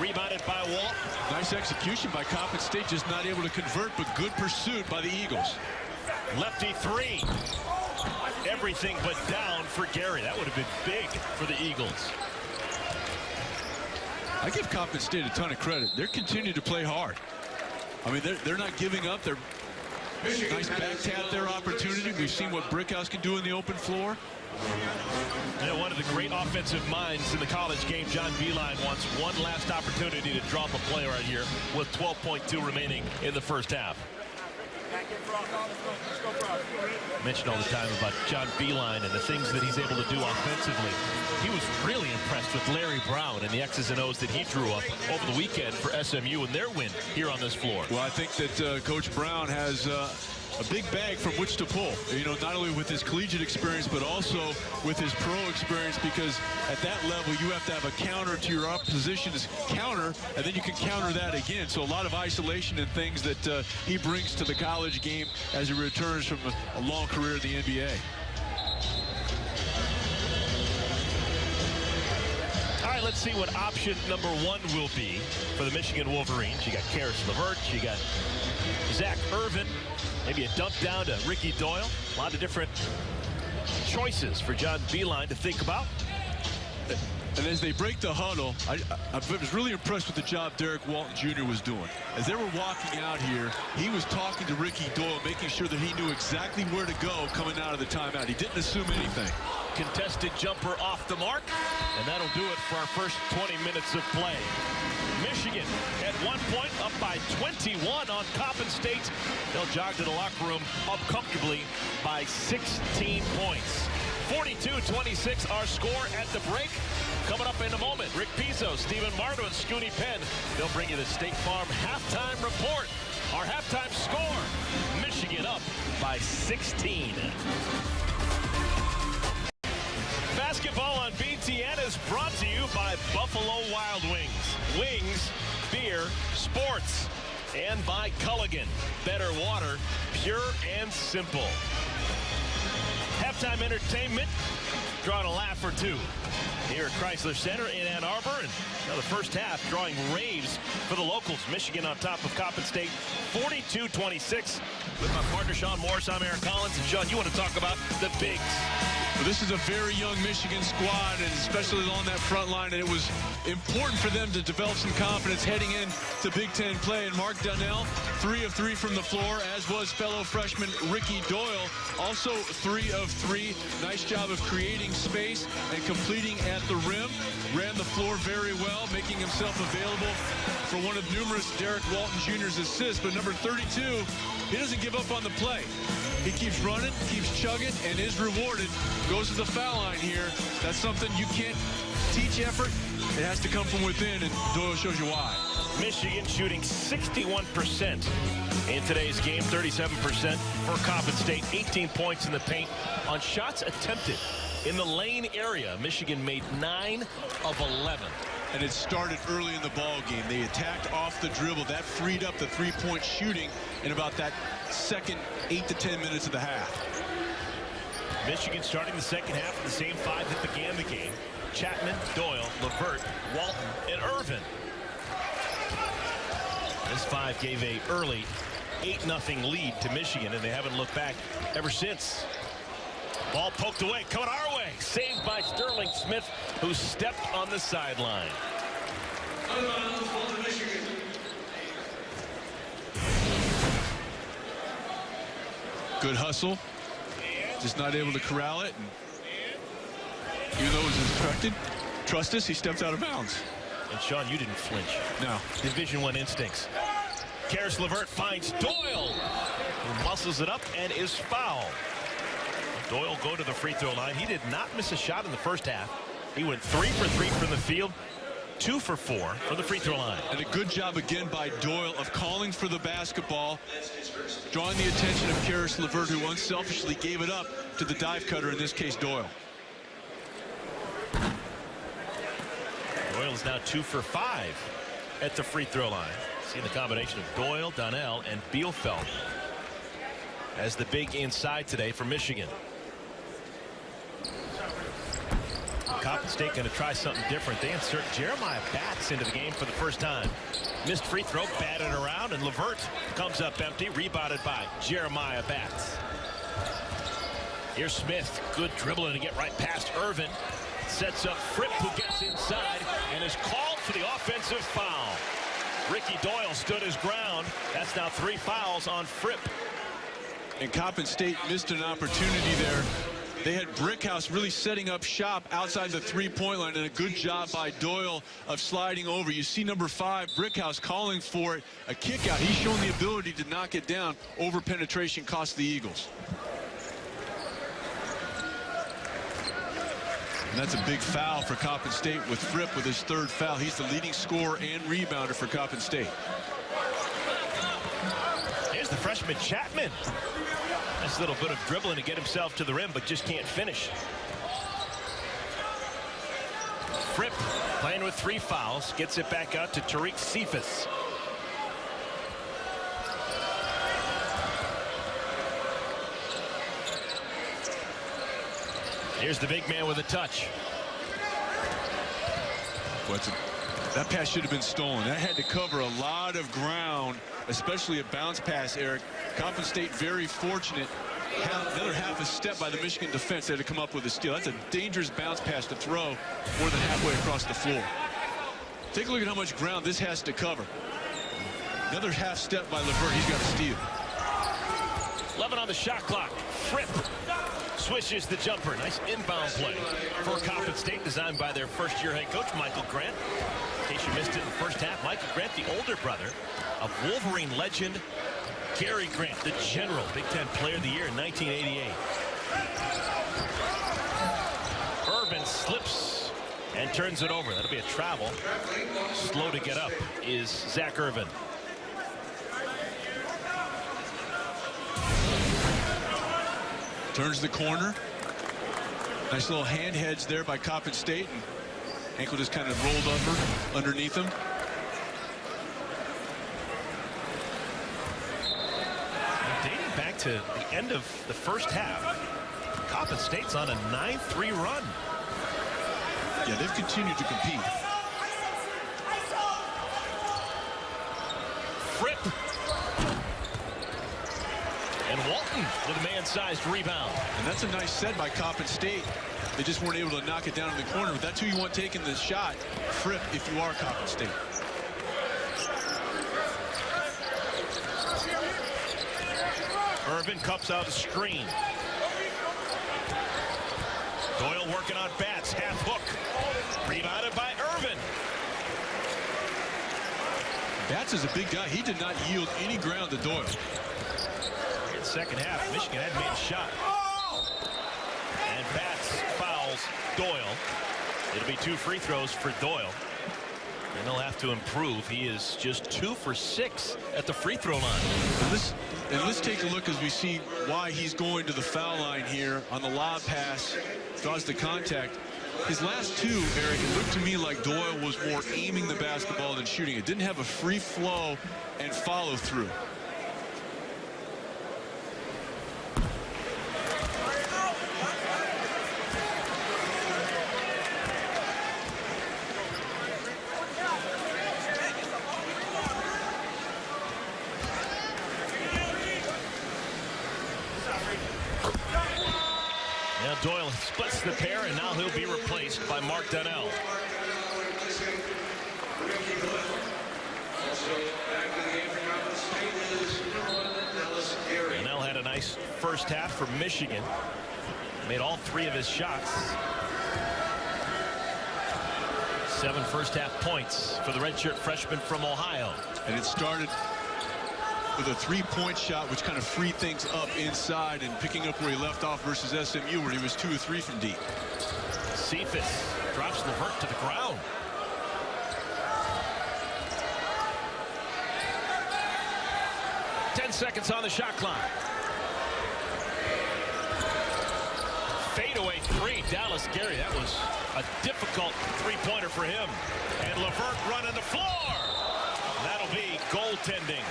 Rebounded by Walt. Nice execution by Coppin State, just not able to convert, but good pursuit by the Eagles. Lefty 3. Everything but down for Gary. That would have been big for the Eagles. I give Coppin State a ton of credit. They're continuing to play hard. I mean, they're not giving up. They're nice back tap their opportunity. We've seen what Brickhouse can do in the open floor. You know, one of the great offensive minds in the college game, John Beilein, wants one last opportunity to drop a play right here with 12.2 remaining in the first half. I mentioned all the time about John Beilein and the things that he's able to do offensively. He was really impressed with Larry Brown and the X's and O's that he drew up over the weekend for SMU and their win here on this floor. Well, I think that Coach Brown has a big bag from which to pull, you know, not only with his collegiate experience, but also with his pro experience, because at that level, you have to have a counter to your opposition's counter, and then you can counter that again. So a lot of isolation and things that he brings to the college game as he returns from a long career in the NBA. All right, let's see what option number 1 will be for the Michigan Wolverines. You got Karis LeVert, you got Zach Irvin. Maybe a dump down to Ricky Doyle. A lot of different choices for John Beilein to think about. And as they break the huddle, I was really impressed with the job Derek Walton Jr. was doing. As they were walking out here, he was talking to Ricky Doyle, making sure that he knew exactly where to go coming out of the timeout. He didn't assume anything. Contested jumper off the mark, and that'll do it for our first 20 minutes of play. Michigan at 1 point up by 21 on Coppin State. They'll jog to the locker room up comfortably by 16 points. 42-26 our score at the break. Coming up in a moment, Rick Pizzo, Stephen Bardo, and Scooty Penn. They'll bring you the State Farm halftime report. Our halftime score, Michigan up by 16. Basketball on BTN is brought to you by Buffalo Wild Wings. Wings, beer, sports. And by Culligan. Better water, pure and simple. Halftime entertainment, drawing a laugh or two here at Chrysler Center in Ann Arbor. And the first half drawing raves for the locals. Michigan on top of Coppin State, 42-26. With my partner, Sean Morris, I'm Eric Collins. And Sean, you want to talk about the bigs. Well, this is a very young Michigan squad, and especially on that front line, and it was important for them to develop some confidence heading into Big Ten play. And Mark Donnell, 3 of 3 from the floor, as was fellow freshman Ricky Doyle, also 3 of 3. Nice job of creating space and completing at the rim. Ran the floor very well, making himself available for one of numerous Derek Walton Jr.'s assists. But number 32, he doesn't give up on the play. He keeps running, keeps chugging, and is rewarded. Goes to the foul line here. That's something you can't teach effort. It has to come from within, and Doyle shows you why. Michigan shooting 61% in today's game, 37% for Coppin State. 18 points in the paint on shots attempted in the lane area. Michigan made 9 of 11. And it started early in the ball game. They attacked off the dribble. That freed up the three-point shooting in about that second 8 to 10 minutes of the half. Michigan starting the second half with the same 5 that began the game. Chapman, Doyle, Levert, Walton, and Irvin. This 5 gave a early 8-0 lead to Michigan, and they haven't looked back ever since. Ball poked away, coming our way. Saved by Sterling Smith, who stepped on the sideline. Good hustle. Just not able to corral it. And even though it was instructed, trust us, he steps out of bounds. And Sean, you didn't flinch. No. Division I instincts. Karis LeVert finds Doyle, who muscles it up and is fouled. Doyle go to the free throw line. He did not miss a shot in the first half. He went 3 for 3 from the field, 2 for 4 from the free throw line. And a good job again by Doyle of calling for the basketball, drawing the attention of Karis LeVert, who unselfishly gave it up to the dive cutter, in this case Doyle. Doyle is now 2 for 5 at the free throw line. See the combination of Doyle, Donnell, and Bielfeldt as the big inside today for Michigan. Coppin State going to try something different. They insert Jeremiah Batts into the game for the first time. Missed free throw, batted around, and LeVert comes up empty, rebounded by Jeremiah Batts. Here's Smith, good dribbling to get right past Irvin. Sets up Fripp, who gets inside and is called for the offensive foul. Ricky Doyle stood his ground. That's now 3 fouls on Fripp. And Coppin State missed an opportunity there. They had Brickhouse really setting up shop outside the three-point line, and a good job by Doyle of sliding over. You see number 5, Brickhouse, calling for it. A kick out. He's shown the ability to knock it down. Over penetration cost the Eagles. And that's a big foul for Coppin State with Fripp with his 3rd foul. He's the leading scorer and rebounder for Coppin State. Here's the freshman Chapman. Nice little bit of dribbling to get himself to the rim, but just can't finish. Fripp playing with 3 fouls, gets it back out to Tariq Cephas. Here's the big man with a touch. That pass should have been stolen. That had to cover a lot of ground, especially a bounce pass, Eric. Coppin State very fortunate. Another half a step by the Michigan defense there to come up with a steal. That's a dangerous bounce pass to throw more than halfway across the floor. Take a look at how much ground this has to cover. Another half step by LeVert. He's got a steal. 11 on the shot clock. Fripp swishes the jumper. Nice inbound play for Coppin State, designed by their first-year head coach, Michael Grant. In case you missed it in the first half, Michael Grant, the older brother of Wolverine legend Gary Grant, the general Big Ten Player of the Year in 1988. Irvin slips and turns it over. That'll be a travel. Slow to get up is Zach Irvin. Turns the corner. Nice little hand hedge there by Coppin State. And ankle just kind of rolled over underneath him. Dating back to the end of the first half, Coppin State's on a 9-3 run. Yeah, they've continued to compete. Fripp. And Walton with a man-sized rebound. And that's a nice set by Coppin State. They just weren't able to knock it down in the corner. But that's who you want taking the shot, Fripp, if you are Coppin State. Irvin cups out a screen. Doyle working on Batts, half hook. Rebounded by Irvin. Batts is a big guy. He did not yield any ground to Doyle. second half. Michigan hadn't made a shot. And Bats fouls Doyle. It'll be 2 free throws for Doyle. And they'll have to improve. He is just 2 for 6 at the free throw line. And let's take a look as we see why he's going to the foul line here on the lob pass. Draws the contact. His last 2, Eric, it looked to me like Doyle was more aiming the basketball than shooting it. Didn't have a free flow and follow through. Now Doyle splits the pair, and now he'll be replaced by Mark Donnell. Donnell had a nice first half for Michigan. Made all 3 of his shots. 7 first half points for the redshirt freshman from Ohio. And it started with a 3-point shot, which kind of freed things up inside and picking up where he left off versus SMU, where he was 2 or 3 from deep. Cephas drops LeVert to the ground. Seconds on the shot clock. Fadeaway 3, Dallas Gary. That was a difficult 3-pointer for him. And LeVert running the floor. That'll be goaltending.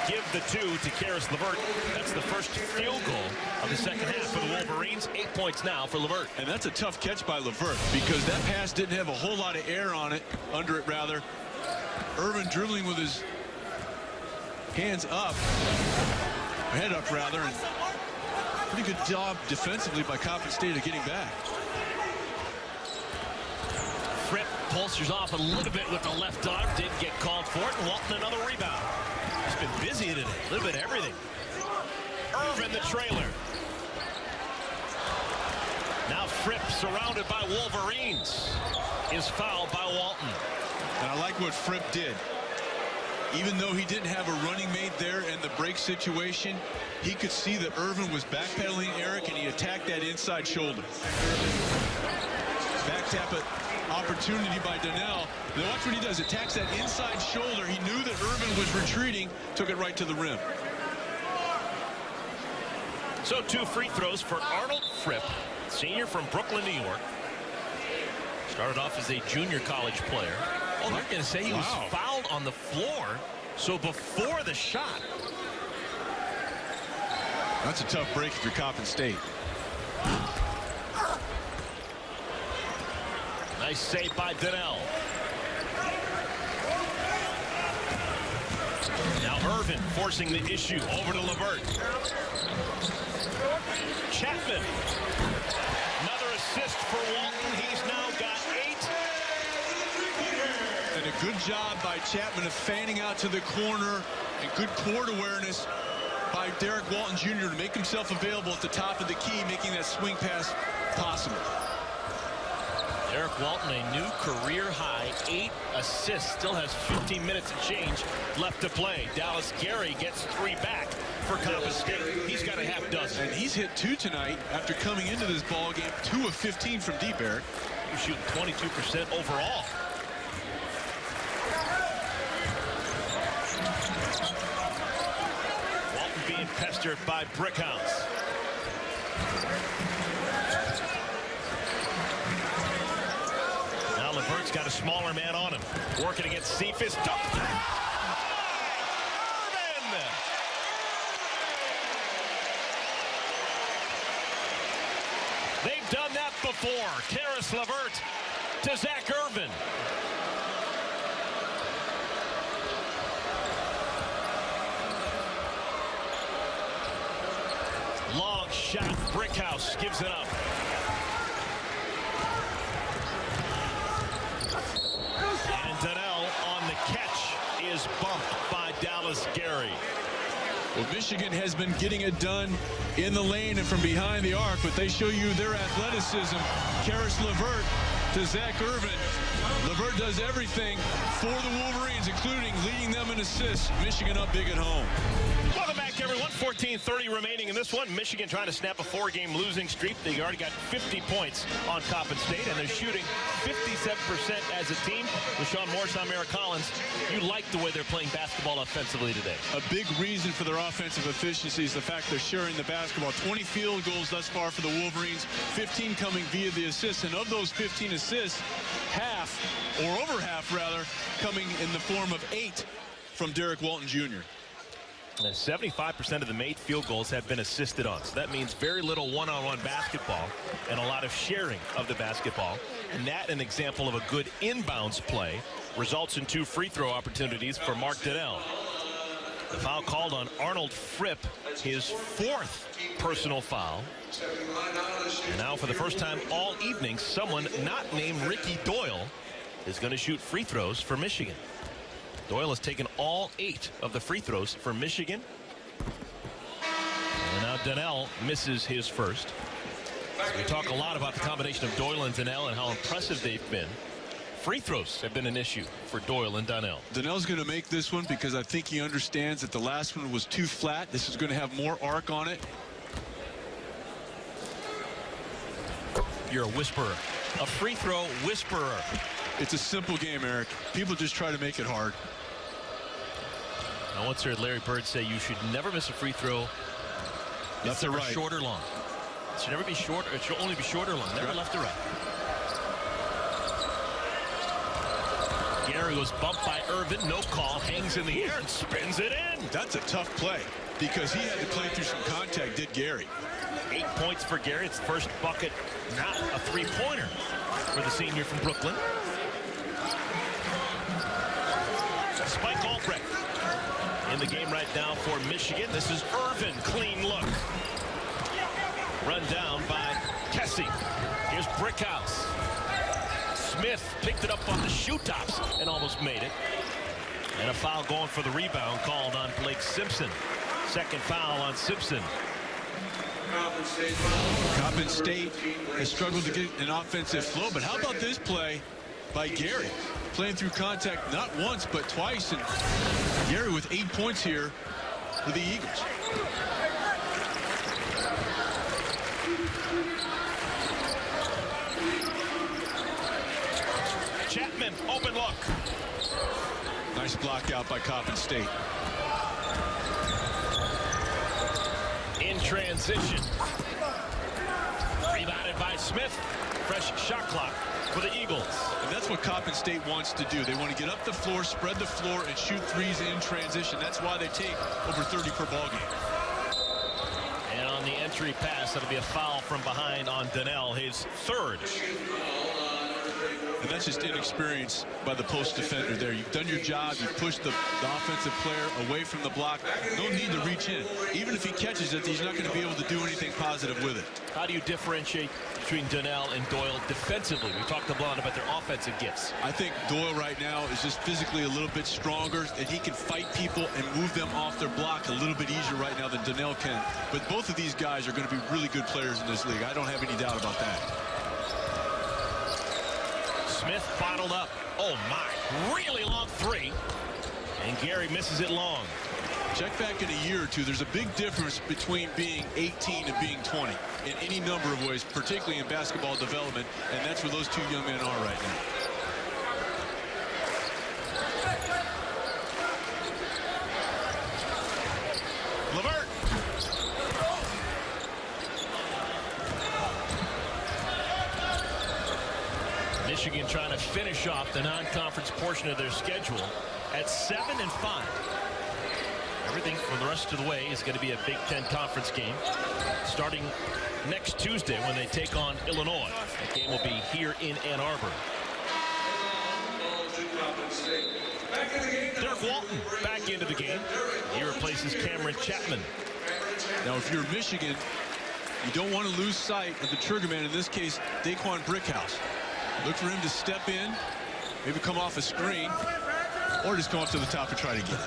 Give the 2 to Karis LeVert. That's the first field goal of the second half for the Wolverines. 8 points now for LeVert. And that's a tough catch by LeVert because that pass didn't have a whole lot of air on it, under it rather. Irvin dribbling with his hands up, or head up rather, and pretty good job defensively by Coppin State of getting back. Fripp pulsers off a little bit with the left arm, didn't get called for it, and Walton another rebound. He's been busy today, a little bit of everything. Irvin the trailer. Now Fripp, surrounded by Wolverines, is fouled by Walton. And I like what Fripp did. Even though he didn't have a running mate there in the break situation, he could see that Irvin was backpedaling, Eric, and he attacked that inside shoulder. Back tap it, opportunity by Donnell. Now watch what he does. Attacks that inside shoulder. He knew that Irvin was retreating, took it right to the rim. So 2 free throws for Arnold Fripp, senior from Brooklyn, New York. Started off as a junior college player. Oh, they're going to say he was fouled on the floor, so before the shot. That's a tough break if you're Coppin State. Nice save by Donnell. Now Irvin forcing the issue over to LeVert. Chapman. Another assist for Walton. He's now got 8. And a good job by Chapman of fanning out to the corner, and good court awareness by Derek Walton Jr. to make himself available at the top of the key, making that swing pass possible. Derek Walton, a new career high, 8 assists, still has 15 minutes and change left to play. Dallas Gary gets 3 back for Coppin State. He's got a half dozen. And he's hit 2 tonight after coming into this ball game. 2 of 15 from deep, Eric. He's shooting 22% overall. Walton being pestered by Brickhouse. Now LeVert's got a smaller man on him. Working against Cephas. Irvin! They've done that before. Karis LeVert to Zach Irvin. Long shot. Brickhouse gives it up. And Donnell on the catch is bumped by Dallas Gary. Well, Michigan has been getting it done in the lane and from behind the arc, but they show you their athleticism. Karis LeVert to Zach Irvin. LeVert does everything for the Wolverines, including leading them in assists. Michigan up big at home. Welcome back back, everyone. 14:30 remaining in this one. Michigan trying to snap a 4-game losing streak. They already got 50 points on Coppin State, and they're shooting 57% as a team. With Sean Morris, I'm Eric Collins. You like the way they're playing basketball offensively today. A big reason for their offensive efficiency is the fact they're sharing the basketball. 20 field goals thus far for the Wolverines, 15 coming via the assists, and of those 15 assists, half, or over half rather, coming in the form of 8 from Derek Walton Jr. 75% of the made field goals have been assisted on. So that means very little one-on-one basketball and a lot of sharing of the basketball. And that, an example of a good inbounds play, results in 2 free throw opportunities for Mark Donnell. The foul called on Arnold Fripp, his 4th personal foul. And now for the first time all evening, someone not named Ricky Doyle is going to shoot free throws for Michigan. Doyle has taken all 8 of the free throws for Michigan. And now Donnell misses his first. So we talk a lot about the combination of Doyle and Donnell and how impressive they've been. Free throws have been an issue for Doyle and Donnell. Donnell's going to make this one because I think he understands that the last one was too flat. This is going to have more arc on it. You're a whisperer. A free throw whisperer. It's a simple game, Eric. People just try to make it hard. I once heard Larry Bird say you should never miss a free throw. Left or right. Short or long. It should never be short, or it should only be short or long. Never right. Left or right. Gary was bumped by Irvin. No call. Hangs in the air and spins it in. That's a tough play because he had to play through some contact, did Gary. 8 points for Gary. It's the first bucket, not a three-pointer for the senior from Brooklyn. Spike Albrecht in the game right now for Michigan. This is Irvin. Clean look. Run down by Kessie. Here's Brickhouse. Smith picked it up on the shoe tops and almost made it. And a foul going for the rebound called on Blake Simpson. Second foul on Simpson. Coppin State has struggled to get an offensive flow, but how about this play by Gary? Playing through contact not once but twice, and Gary with 8 points here for the Eagles. Chapman, open look. Nice block out by Coppin State. In transition. Rebounded by Smith. Fresh shot clock for the Eagles. And that's what Coppin State wants to do. They want to get up the floor, spread the floor, and shoot threes in transition. That's why they take over 30 per ball game. And on the entry pass, that'll be a foul from behind on Donnell, his 3rd. And that's just inexperience by the post defender there. You've done your job. You've pushed the offensive player away from the block. No need to reach in. Even if he catches it, he's not going to be able to do anything positive with it. How do you differentiate between Donnell and Doyle defensively? We talked a lot about their offensive gifts. I think Doyle right now is just physically a little bit stronger, and he can fight people and move them off their block a little bit easier right now than Donnell can. But both of these guys are going to be really good players in this league. I don't have any doubt about that. Smith bottled up. Oh my, really long 3. And Gary misses it long. Check back in a year or two. There's a big difference between being 18 and being 20 in any number of ways, particularly in basketball development, and that's where those 2 young men are right now. LeVert. Michigan trying to finish off the non-conference portion of their schedule at 7-5. Everything for the rest of the way is going to be a Big Ten conference game starting next Tuesday when they take on Illinois. That game will be here in Ann Arbor. Derek Walton back into the game. He replaces Cameron Chapman. Now, if you're Michigan, you don't want to lose sight of the trigger man, in this case, Daquan Brickhouse. Look for him to step in, maybe come off a screen, or just come up to the top and try to get it.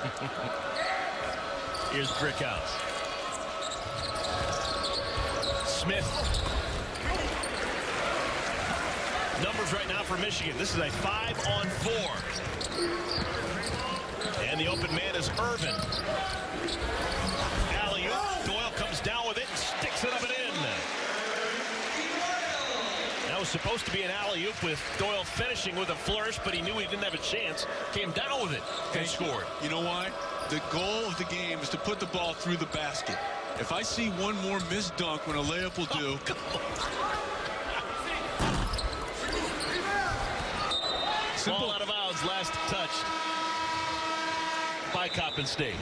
Here's Brickhouse. Smith. Numbers right now for Michigan. This is a 5-on-4. And the open man is Irvin. supposed to be an alley-oop with Doyle finishing with a flourish, but he knew he didn't have a chance. Came down with it and scored. You know why? The goal of the game is to put the ball through the basket. If I see one more missed dunk when a layup will do. Ball out of bounds, last touch by Coppin State.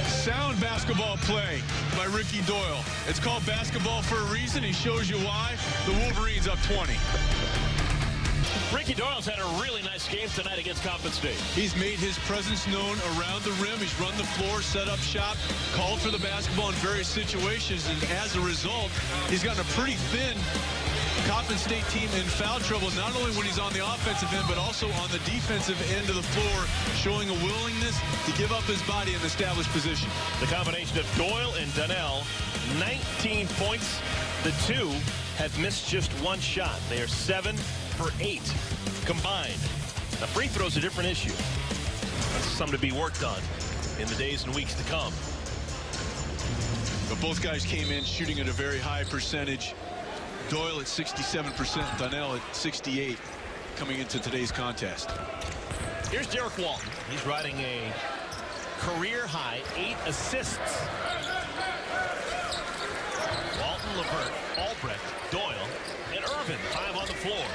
Sound basketball play by Ricky Doyle. It's called basketball for a reason. He shows you why. The Wolverines up 20. Ricky Doyle's had a really nice game tonight against Coppin State. He's made his presence known around the rim. He's run the floor, set up shop, called for the basketball in various situations, and as a result, he's gotten a pretty thin Coppin State team in foul trouble, not only when he's on the offensive end, but also on the defensive end of the floor, showing a willingness to give up his body and establish position. The combination of Doyle and Donnell, 19 points. The two have missed just one shot. They are 7 for 8 combined. The free throw's a different issue. That's something to be worked on in the days and weeks to come. But both guys came in shooting at a very high percentage. Doyle at 67%, Donnell at 68% coming into today's contest. Here's Derek Walton. He's riding a career-high 8 assists. Walton, Levert, Albrecht, Doyle, and Irvin, 5 on the floor.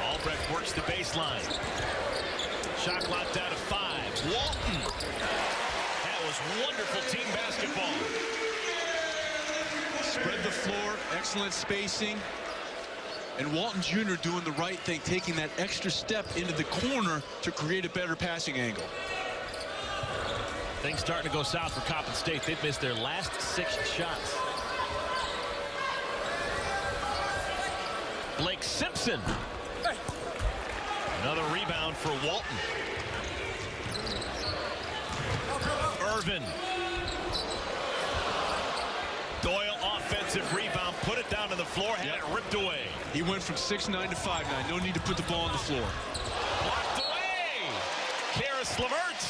Albrecht works the baseline. Shot clock down to 5. Walton. That was wonderful team basketball. Spread the floor, excellent spacing. And Walton Jr. doing the right thing, taking that extra step into the corner to create a better passing angle. Things starting to go south for Coppin State. They've missed their last 6 shots. Blake Simpson. Another rebound for Walton. Irvin. Doyle, offensive rebound, put it down to the floor, had it ripped away. He went from 6'9" to 5'9". No need to put the ball on the floor. Blocked away. Karis LeVert.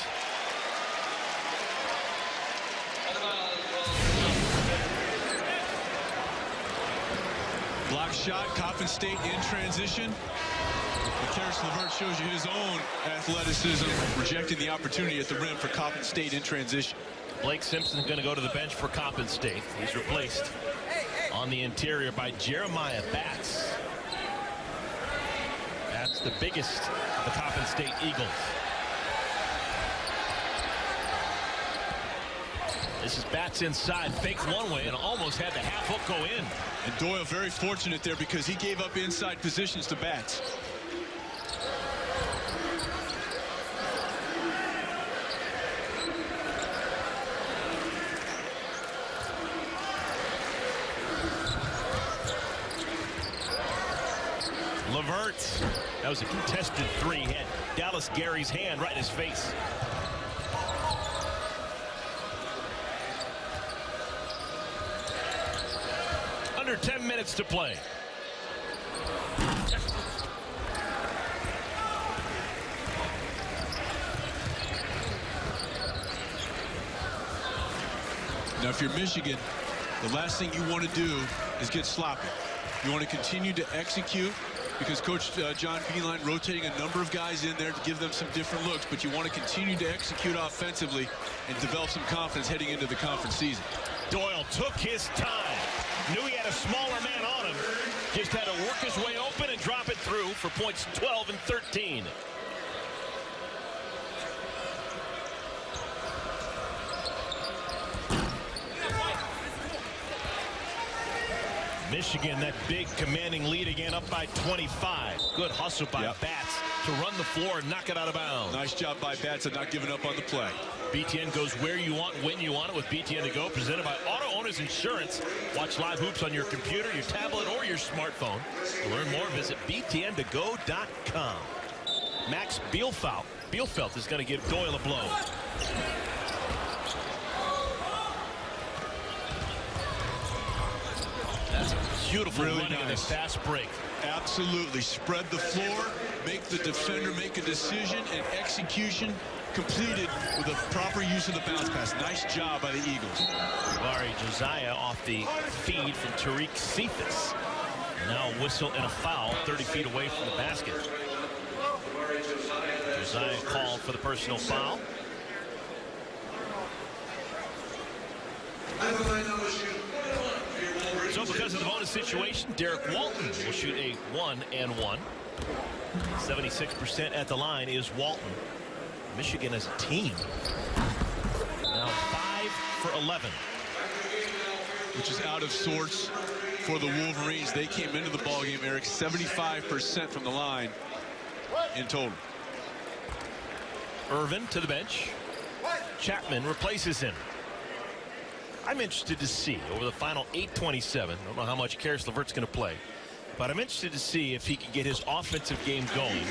Block shot, Coppin State in transition. And Karis LeVert shows you his own athleticism, rejecting the opportunity at the rim for Coppin State in transition. Blake Simpson's going to go to the bench for Coppin State. He's replaced on the interior by Jeremiah Batts. That's the biggest of the Coppin State Eagles. This is Batts inside, faked one way and almost had the half hook go in. And Doyle very fortunate there because he gave up inside positions to Batts. LeVert. That was a contested 3. He had Dallas Gary's hand right in his face. Under 10 minutes to play. Now, if you're Michigan, the last thing you want to do is get sloppy. You want to continue to execute because Coach John Beilein rotating a number of guys in there to give them some different looks, but you want to continue to execute offensively and develop some confidence heading into the conference season. Doyle took his time. Knew he had a smaller man on him. Just had to work his way open and drop it through for points 12 and 13. Michigan, that big commanding lead again, up by 25. Good hustle by Batts to run the floor and knock it out of bounds. Nice job by Batts at not giving up on the play. BTN goes where you want, when you want it with BTN to Go, presented by Auto Owners Insurance. Watch live hoops on your computer, your tablet, or your smartphone. To learn more, visit btntogo.com. Max Bielfeldt is going to give Doyle a blow. That's a beautiful running in this fast break. Absolutely. Spread the floor, make the defender make a decision, and execution completed with a proper use of the bounce pass. Nice job by the Eagles. Jabari Josiah off the feed from Tariq Cephas. Now a whistle and a foul 30 feet away from the basket. Josiah called for the personal foul. So because of the bonus situation, Derek Walton will shoot a 1-and-1. 76% at the line is Walton. Michigan as a team. Now 5 for 11. Which is out of sorts for the Wolverines. They came into the ballgame, Eric, 75% from the line in total. Irvin to the bench. Chapman replaces him. I'm interested to see over the final 8:27. I don't know how much Karis LeVert's going to play, but I'm interested to see if he can get his offensive game going.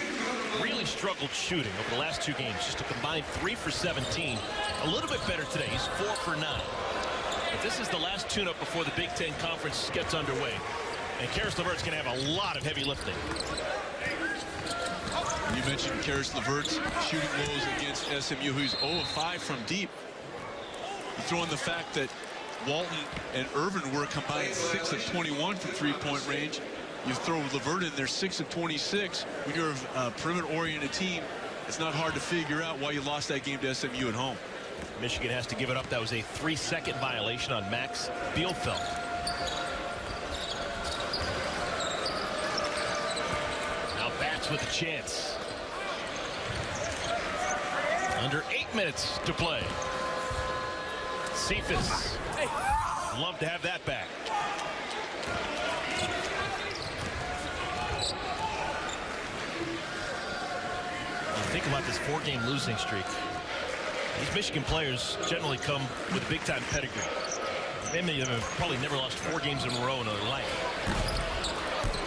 Really struggled shooting over the last 2 games, just a combined 3 for 17. A little bit better today. He's 4 for 9. But this is the last tune-up before the Big Ten Conference gets underway, and Karis LeVert's going to have a lot of heavy lifting. You mentioned Karis LeVert's shooting woes against SMU, who's 0 of 5 from deep. You throw in the fact that Walton and Irvin were combined 6 of 21 from three-point range. You throw LeVert in there, 6 of 26. When you're a perimeter-oriented team, it's not hard to figure out why you lost that game to SMU at home. Michigan has to give it up. That was a 3-second violation on Max Bielfeldt. Now Bats with a chance. Under 8 minutes to play. Cephas. Love to have that back. Think about this 4-game losing streak. These Michigan players generally come with a big-time pedigree. They may have probably never lost 4 games in a row in their life.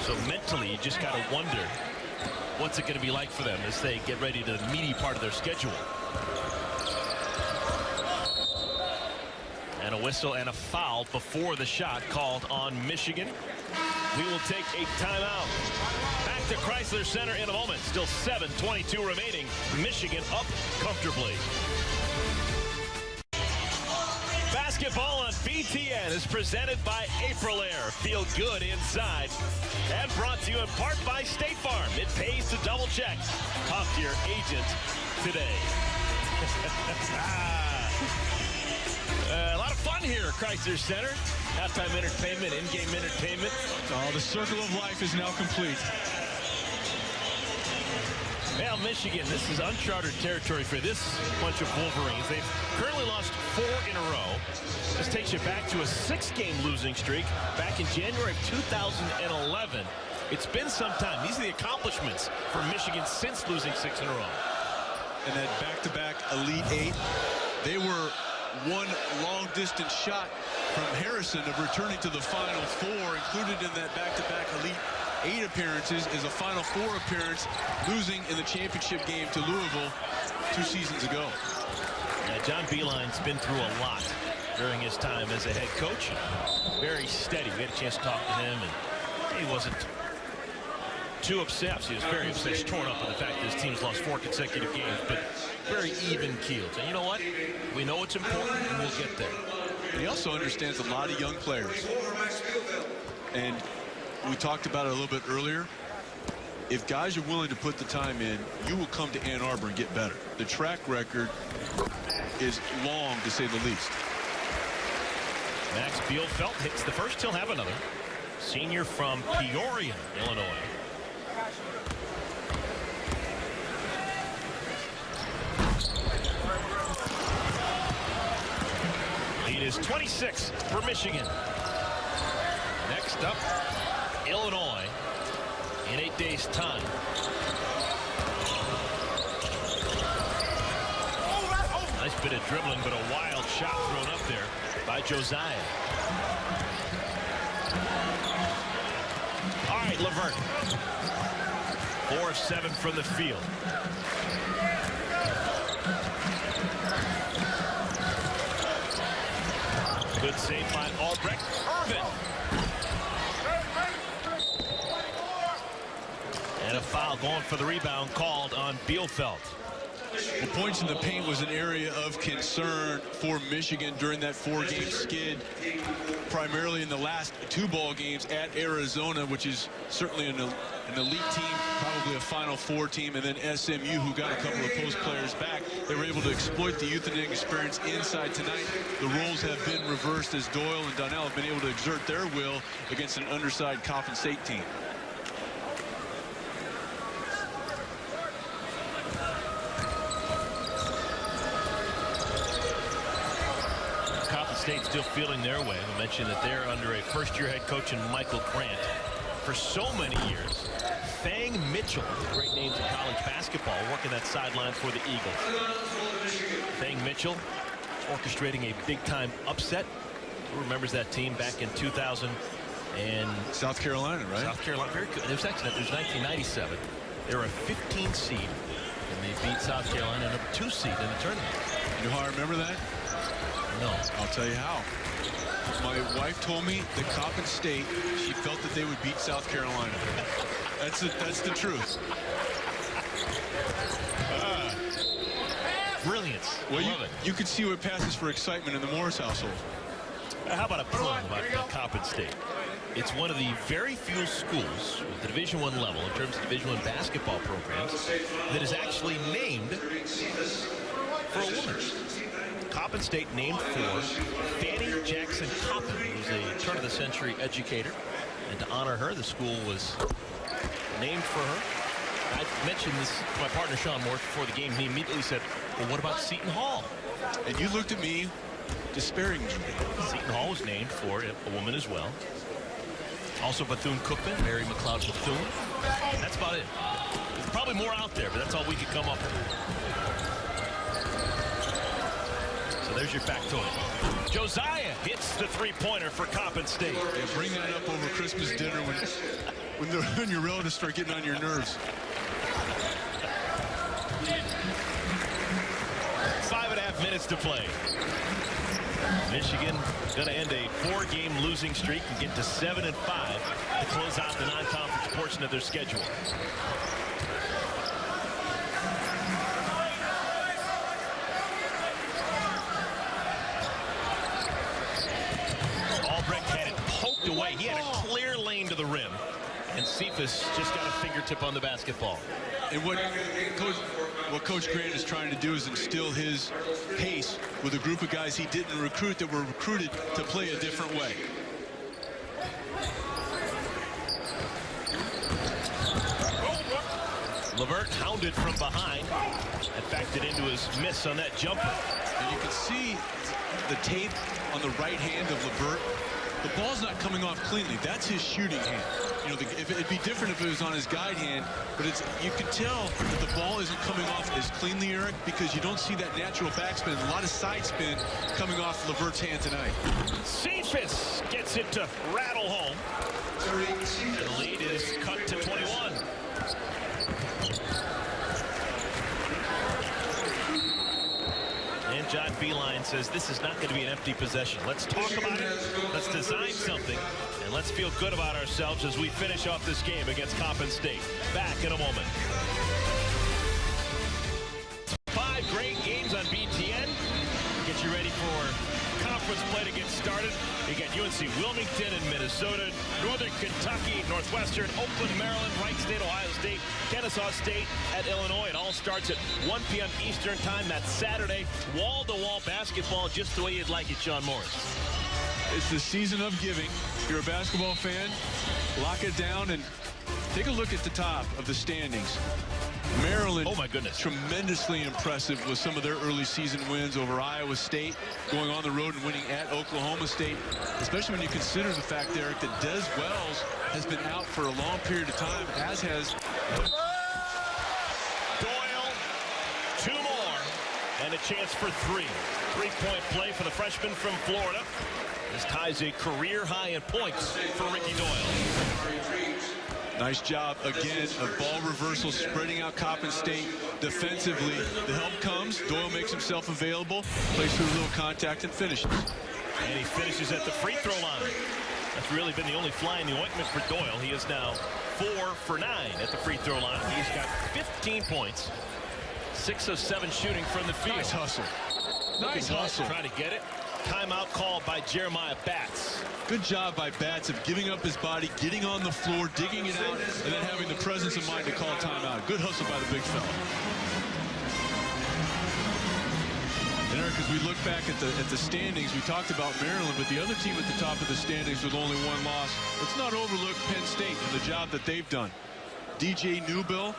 So mentally, you just got to wonder what's it going to be like for them as they get ready to the meaty part of their schedule. And a whistle and a foul before the shot called on Michigan. We will take a timeout. Back to Chrysler Center in a moment. Still 7:22 remaining. Michigan up comfortably. Basketball on BTN is presented by Aprilaire. Feel good inside. And brought to you in part by State Farm. It pays to double check. Talk to your agent today. A lot of fun here at Chrysler Center. Halftime entertainment, in-game entertainment. Oh, the circle of life is now complete. Well, Michigan, this is uncharted territory for this bunch of Wolverines. They've currently lost 4 in a row. This takes you back to a 6-game losing streak back in January of 2011. It's been some time. These are the accomplishments for Michigan since losing 6 in a row. And that back-to-back Elite 8, they were one long-distance shot from Harrison of returning to the Final Four. Included in that back-to-back Elite 8 appearances is a Final Four appearance, losing in the championship game to Louisville 2 seasons ago. Yeah, John Beilein's been through a lot during his time as a head coach. Very steady. We had a chance to talk to him, and he wasn't too upset. He was very upset. He's torn up with the fact that his team's lost 4 consecutive games, but very even-keeled. And you know what? We know it's important, and we'll get there. He also understands a lot of young players. And we talked about it a little bit earlier. If guys are willing to put the time in, you will come to Ann Arbor and get better. The track record is long, to say the least. Max Bielfeldt hits the first. He'll have another. Senior from Peoria, Illinois. Lead is 26 for Michigan. Next up, Illinois in 8 days' time. Nice bit of dribbling, but a wild shot thrown up there by Josiah. All right, LeVert. 4 of 7 from the field. Good save by Albrecht. Irvin. And And a foul going for the rebound called on Bielfeldt. Well, points in the paint was an area of concern for Michigan during that 4-game skid, primarily in the last 2 ball games at Arizona, which is certainly an elite team, probably a Final Four team, and then SMU, who got a couple of post players back. They were able to exploit the youth and experience inside tonight. The roles have been reversed as Doyle and Donnell have been able to exert their will against an undersized Coppin State team. State still feeling their way. I mentioned that they're under a first-year head coach in Michael Grant for so many years. Fang Mitchell, great names in college basketball, working that sideline for the Eagles. Fang Mitchell orchestrating a big-time upset. Who remembers that team back in 2000 and South Carolina, right? South Carolina, very good. It was excellent. It was 1997. They were a 15 seed, and they beat South Carolina, number 2 seed in the tournament. You know how I remember that? No. I'll tell you how. My wife told me that Coppin State, she felt that they would beat South Carolina. That's the truth. Brilliance. Well, Love it. you could see what passes for excitement in the Morris household. How about a poem about Coppin State? It's one of the very few schools at the Division I level in terms of Division I basketball programs that is actually named for a woman. Coppin State named for Fannie Jackson Coppin, who was a turn-of-the-century educator. And to honor her, the school was named for her. I mentioned this to my partner, Sean Morris, before the game. He immediately said, well, what about Seton Hall? And you looked at me despairingly. Seton Hall was named for a woman as well. Also Bethune-Cookman, Mary McLeod Bethune. That's about it. There's probably more out there, but that's all we could come up with. There's your factoid. Josiah hits the three-pointer for Coppin State. Yeah, bring that up over Christmas dinner when your relatives start getting on your nerves. 5.5 minutes to play. Michigan going to end a 4-game losing streak and get to 7-5 to close out the non-conference portion of their schedule. Away. He had a clear lane to the rim, and Cephas just got a fingertip on the basketball. And what Coach Grant is trying to do is instill his pace with a group of guys he didn't recruit that were recruited to play a different way. LeVert hounded from behind and backed it into his miss on that jumper. And you can see the tape on the right hand of LeVert. The ball's not coming off cleanly. That's his shooting hand. You know, it'd be different if it was on his guide hand, but you can tell that the ball isn't coming off as cleanly, Eric, because you don't see that natural backspin. A lot of side spin coming off LeVert's hand tonight. Cephas gets it to rattle home. The lead is cut to 21. And John Beeline says this is not going to be an empty possession. Let's talk about it. Let's design something. And let's feel good about ourselves as we finish off this game against Coppin State. Back in a moment. 5 great games on BTN. Get you ready for conference play to get started. You got UNC Wilmington in Minnesota, Northern Kentucky, Northwestern, Oakland, Maryland, Wright State, Ohio State, Kennesaw State at Illinois. It all starts at 1 p.m. Eastern time. That's Saturday. Wall-to-wall basketball just the way you'd like it, Sean Morris. It's the season of giving. If you're a basketball fan, lock it down and take a look at the top of the standings. Maryland, oh my goodness, tremendously impressive with some of their early season wins over Iowa State, going on the road and winning at Oklahoma State, especially when you consider the fact, Eric, that Des Wells has been out for a long period of time, as has Doyle. 2 more and a chance for 3. 3-point play for the freshman from Florida. This ties a career high in points for Ricky Doyle. Nice job again of ball reversal, spreading out Coppin State defensively. The help comes. Doyle makes himself available, plays through a little contact and finishes. And he finishes at the free throw line. That's really been the only fly in the ointment for Doyle. He is now 4 for 9 at the free throw line. He's got 15 points. 6 of 7 shooting from the field. Nice hustle. Nice hustle. Trying to get it. Timeout called by Jeremiah Batts. Good job by Batts of giving up his body, getting on the floor, digging it out, and then having the presence of mind to call timeout. Good hustle by the big fella. And Eric, as we look back at the standings, we talked about Maryland, but the other team at the top of the standings with only 1 loss, let's not overlook Penn State and the job that they've done. DJ Newbill,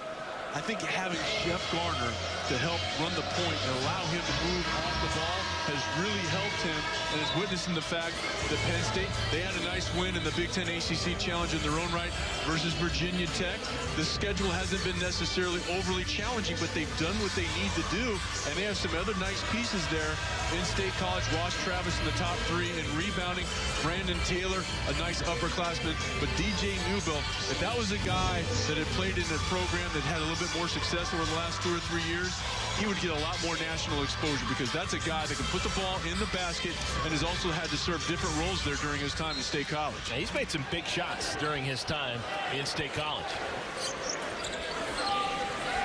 I think having Jeff Garner to help run the point and allow him to move off the ball has really helped him, and is witnessing the fact that Penn State, they had a nice win in the Big Ten ACC Challenge in their own right versus Virginia Tech. The schedule hasn't been necessarily overly challenging, but they've done what they need to do, and they have some other nice pieces there. In-state college, Ross Travis in the top 3 in rebounding. Brandon Taylor, a nice upperclassman. But DJ Newbill, if that was a guy that had played in a program that had a little bit more success over the last 2 or 3 years, he would get a lot more national exposure, because that's a guy that can put the ball in the basket and has also had to serve different roles there during his time in State College. Yeah, he's made some big shots during his time in State College.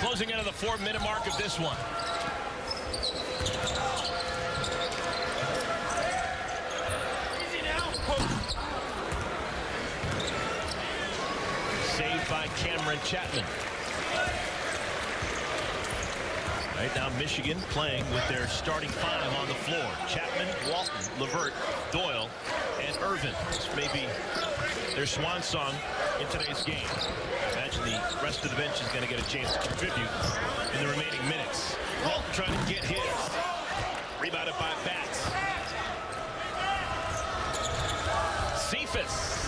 Closing in on the 4-minute mark of this one. Saved by Cameron Chapman. Right now, Michigan playing with their starting 5 on the floor. Chapman, Walton, LeVert, Doyle, and Irvin. This may be their swan song in today's game. I imagine the rest of the bench is going to get a chance to contribute in the remaining minutes. Walton trying to get his. Rebounded by Batts. Cephas.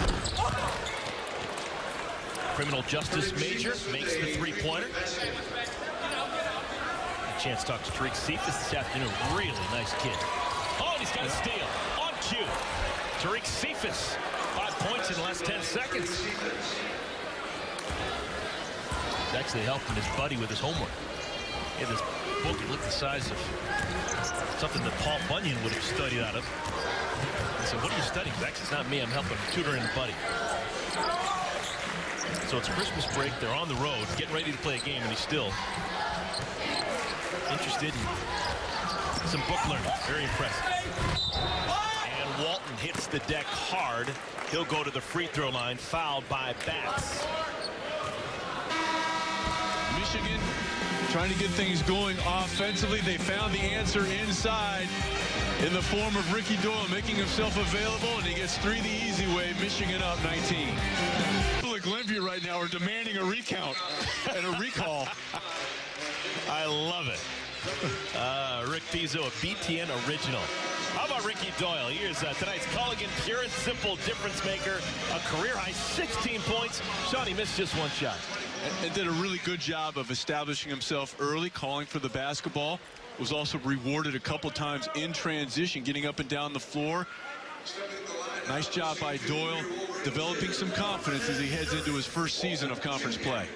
Criminal justice major makes the 3-pointer. Chance to talk to Tariq Cephas this afternoon. Really nice kid. Oh, and he's got a steal on cue. Tariq Cephas, 5 points in the last 10 seconds. He's actually helping his buddy with his homework. He had this book, it looked the size of something that Paul Bunyan would have studied out of. I said, what are you studying? Actually, it's not me. I'm helping tutoring a buddy. So it's Christmas break. They're on the road, getting ready to play a game, and he's still interested in some book learning. Very impressive. And Walton hits the deck hard. He'll go to the free throw line, fouled by Batts. Michigan trying to get things going offensively. They found the answer inside in the form of Ricky Doyle making himself available, and he gets 3 the easy way. Michigan up 19. People at Glenview right now are demanding a recount and a recall. I love it. Rick Pizzo, a BTN original. How about Ricky Doyle? Here's tonight's Culligan pure and simple difference maker. A career-high 16 points. Sean, he missed just 1 shot. And did a really good job of establishing himself early, calling for the basketball. Was also rewarded a couple times in transition, getting up and down the floor. Nice job by Doyle, developing some confidence as he heads into his first season of conference play.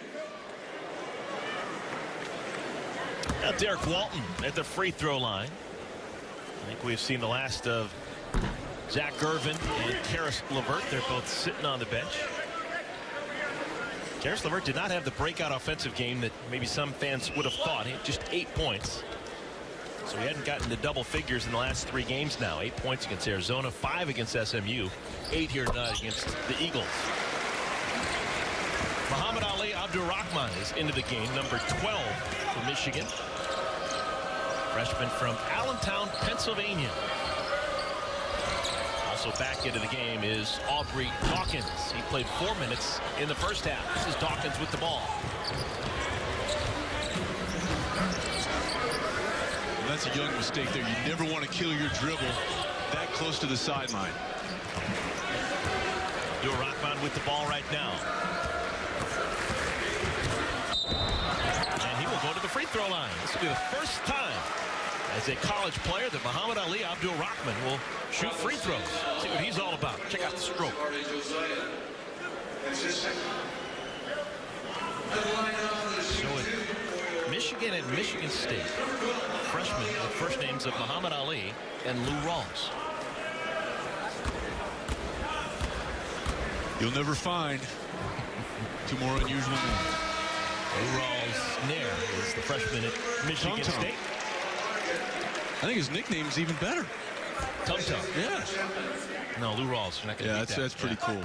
Now Derek Walton at the free throw line. I think we've seen the last of Zach Irvin and Karis LeVert. They're both sitting on the bench. Karis LeVert did not have the breakout offensive game that maybe some fans would have thought. He had just 8 points. So he hadn't gotten to double figures in the last 3 games now. 8 points against Arizona, 5 against SMU, 8 here tonight against the Eagles. Muhammad Ali Abdur-Rahman is into the game, number 12 for Michigan. Freshman from Allentown, Pennsylvania. Also back into the game is Aubrey Dawkins. He played 4 minutes in the first half. This is Dawkins with the ball. And that's a young mistake there. You never want to kill your dribble that close to the sideline. Abdur-Rahman with the ball right now. And he will go to the free throw line. This will be the first time as a college player that Muhammad Ali Abdur-Rahman will shoot free throws. See what he's all about. Check out the stroke. So at Michigan and Michigan State, freshmen with first names of Muhammad Ali and Lou Rawls. You'll never find Two more unusual names. Lou Rawls-Nair is the freshman at Michigan Tum-tum. State. I think his nickname's even better. Tum-tum. Yeah. No, Lou Rawls. You're not going to beat That's pretty cool.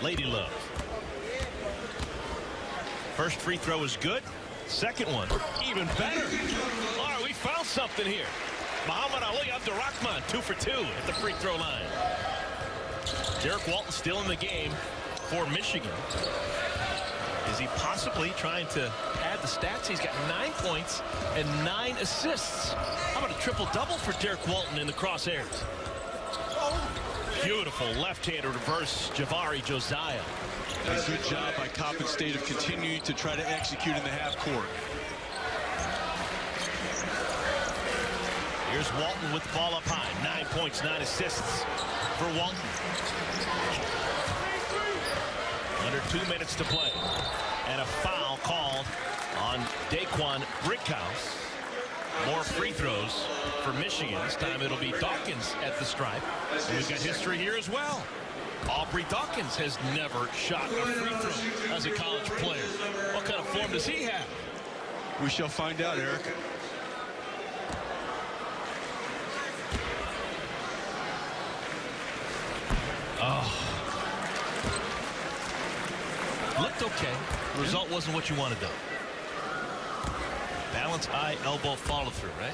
Lady Love. First free throw is good. Second one, even better. All right, we found something here. Muhammad Ali Abdurrahman, 2 for 2 at the free throw line. Derek Walton still in the game for Michigan. Is he possibly trying to add the stats? He's got 9 points and 9 assists. How about a triple-double for Derek Walton in the crosshairs? Beautiful left-handed reverse, Javari Josiah. A good job by Coppin State of continuing to try to execute in the half court. Here's Walton with the ball up high. 9 points, 9 assists for Walton. Under 2 minutes to play. And a foul called on Daquan Brickhouse. More free throws for Michigan. This time it'll be Dawkins at the stripe. And we've got history here as well. Aubrey Dawkins has never shot a free throw as a college player. What kind of form does he have? We shall find out, Eric. Looked okay. The result wasn't what you wanted, though. Balance, eye, elbow, follow through, right?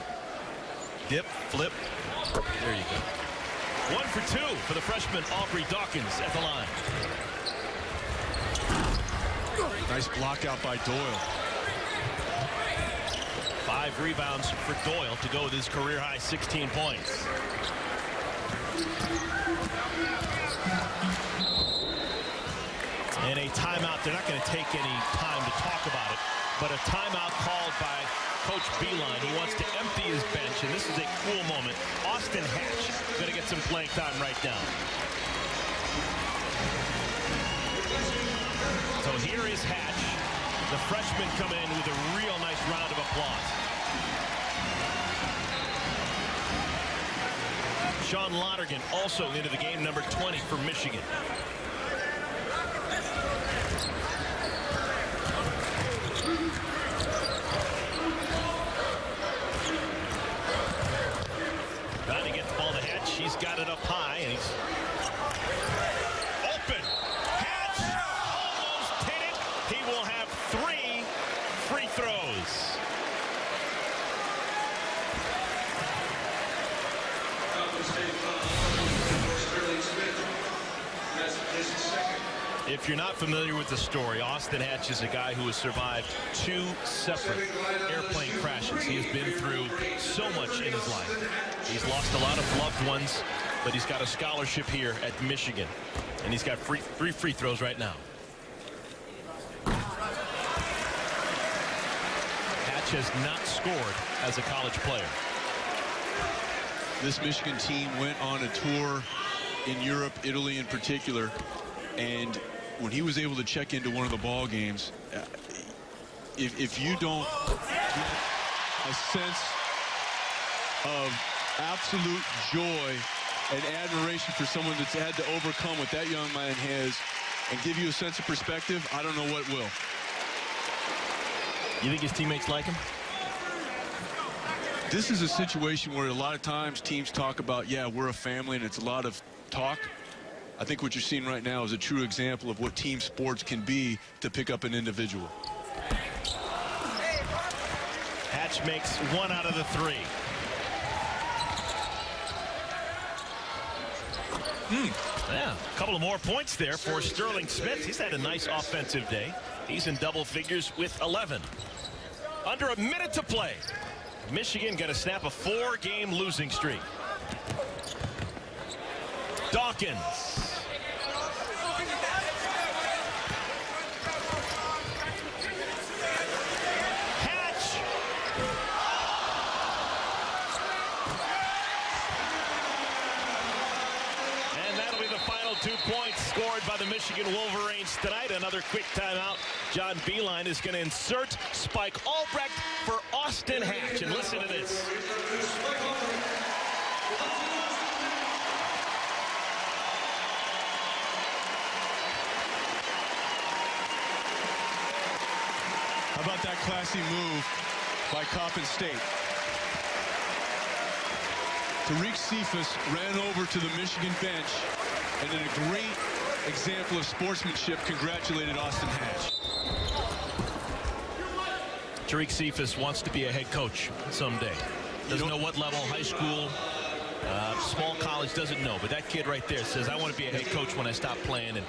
Dip, flip. There you go. 1 for 2 for the freshman Aubrey Dawkins at the line. Nice block out by Doyle. 5 rebounds for Doyle to go with his career-high 16 points. And a timeout. They're not going to take any time to talk about it, but a timeout called by Coach Beeline. He wants to empty his bench, and this is a cool moment. Austin Hatch going to get some playing time right now. So here is Hatch. The freshman coming in with a real nice round of applause. Sean Lonergan also into the game, number 20 for Michigan. Trying to get the ball to Hatch. He's got it up high, and he's open. Hatch almost hit it. He will have 3 free throws. If you're not familiar with the story, Austin Hatch is a guy who has survived 2 separate airplane crashes. He has been through so much in his life. He's lost a lot of loved ones, but he's got a scholarship here at Michigan. And he's got 3 free throws right now. Hatch has not scored as a college player. This Michigan team went on a tour in Europe, Italy in particular, and when he was able to check into one of the ball games, if you don't get a sense of absolute joy and admiration for someone that's had to overcome what that young man has and give you a sense of perspective, I don't know what will. You think his teammates like him? This is a situation where a lot of times teams talk about, yeah, we're a family, and it's a lot of talk. I think what you're seeing right now is a true example of what team sports can be to pick up an individual. Hatch makes 1 out of the 3. Yeah, a couple of more points there for Sterling Smith. He's had a nice offensive day. He's in double figures with 11. Under a minute to play. Michigan going to snap a 4-game losing streak. Dawkins. Hatch. And that'll be the final 2 points scored by the Michigan Wolverines tonight. Another quick timeout. John Beeline is going to insert Spike Albrecht for Austin Hatch. And listen to this. about that classy move by Coppin State? Tariq Cephas ran over to the Michigan bench and in a great example of sportsmanship congratulated Austin Hatch. Tariq Cephas wants to be a head coach someday. Doesn't know what level, high school, small college, doesn't know. But that kid right there says, I want to be a head coach when I stop playing. And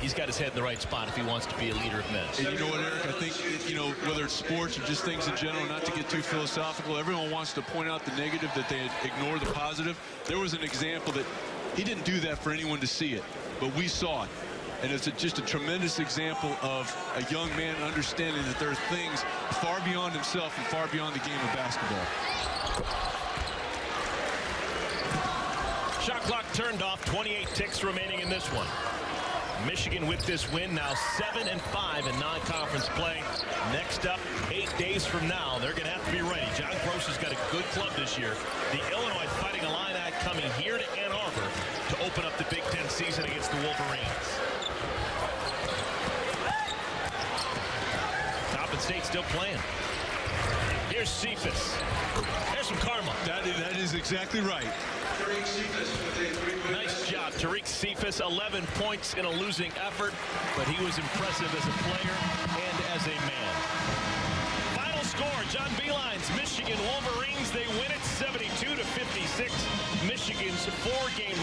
he's got his head in the right spot if he wants to be a leader of men. And you know what, Eric? I think, you know, whether it's sports or just things in general, not to get too philosophical, everyone wants to point out the negative, that they ignore the positive. There was an example that he didn't do that for anyone to see it, but we saw it. And it's just a tremendous example of a young man understanding that there are things far beyond himself and far beyond the game of basketball. Shot clock turned off, 28 ticks remaining in this one. Michigan with this win, now 7-5 in non-conference play. Next up, 8 days from now, they're going to have to be ready. John Gross has got a good club this year. The Illinois Fighting Illini coming here to Ann Arbor to open up the Big Ten season against the Wolverines. Coppin State still playing. Here's Cephas. There's some karma. That is exactly right. Nice job, Tariq Cephas. 11 points in a losing effort, but he was impressive as a player and as a man. Final score, John Beilein's Michigan Wolverines. They win it 72-56. Michigan's 4-game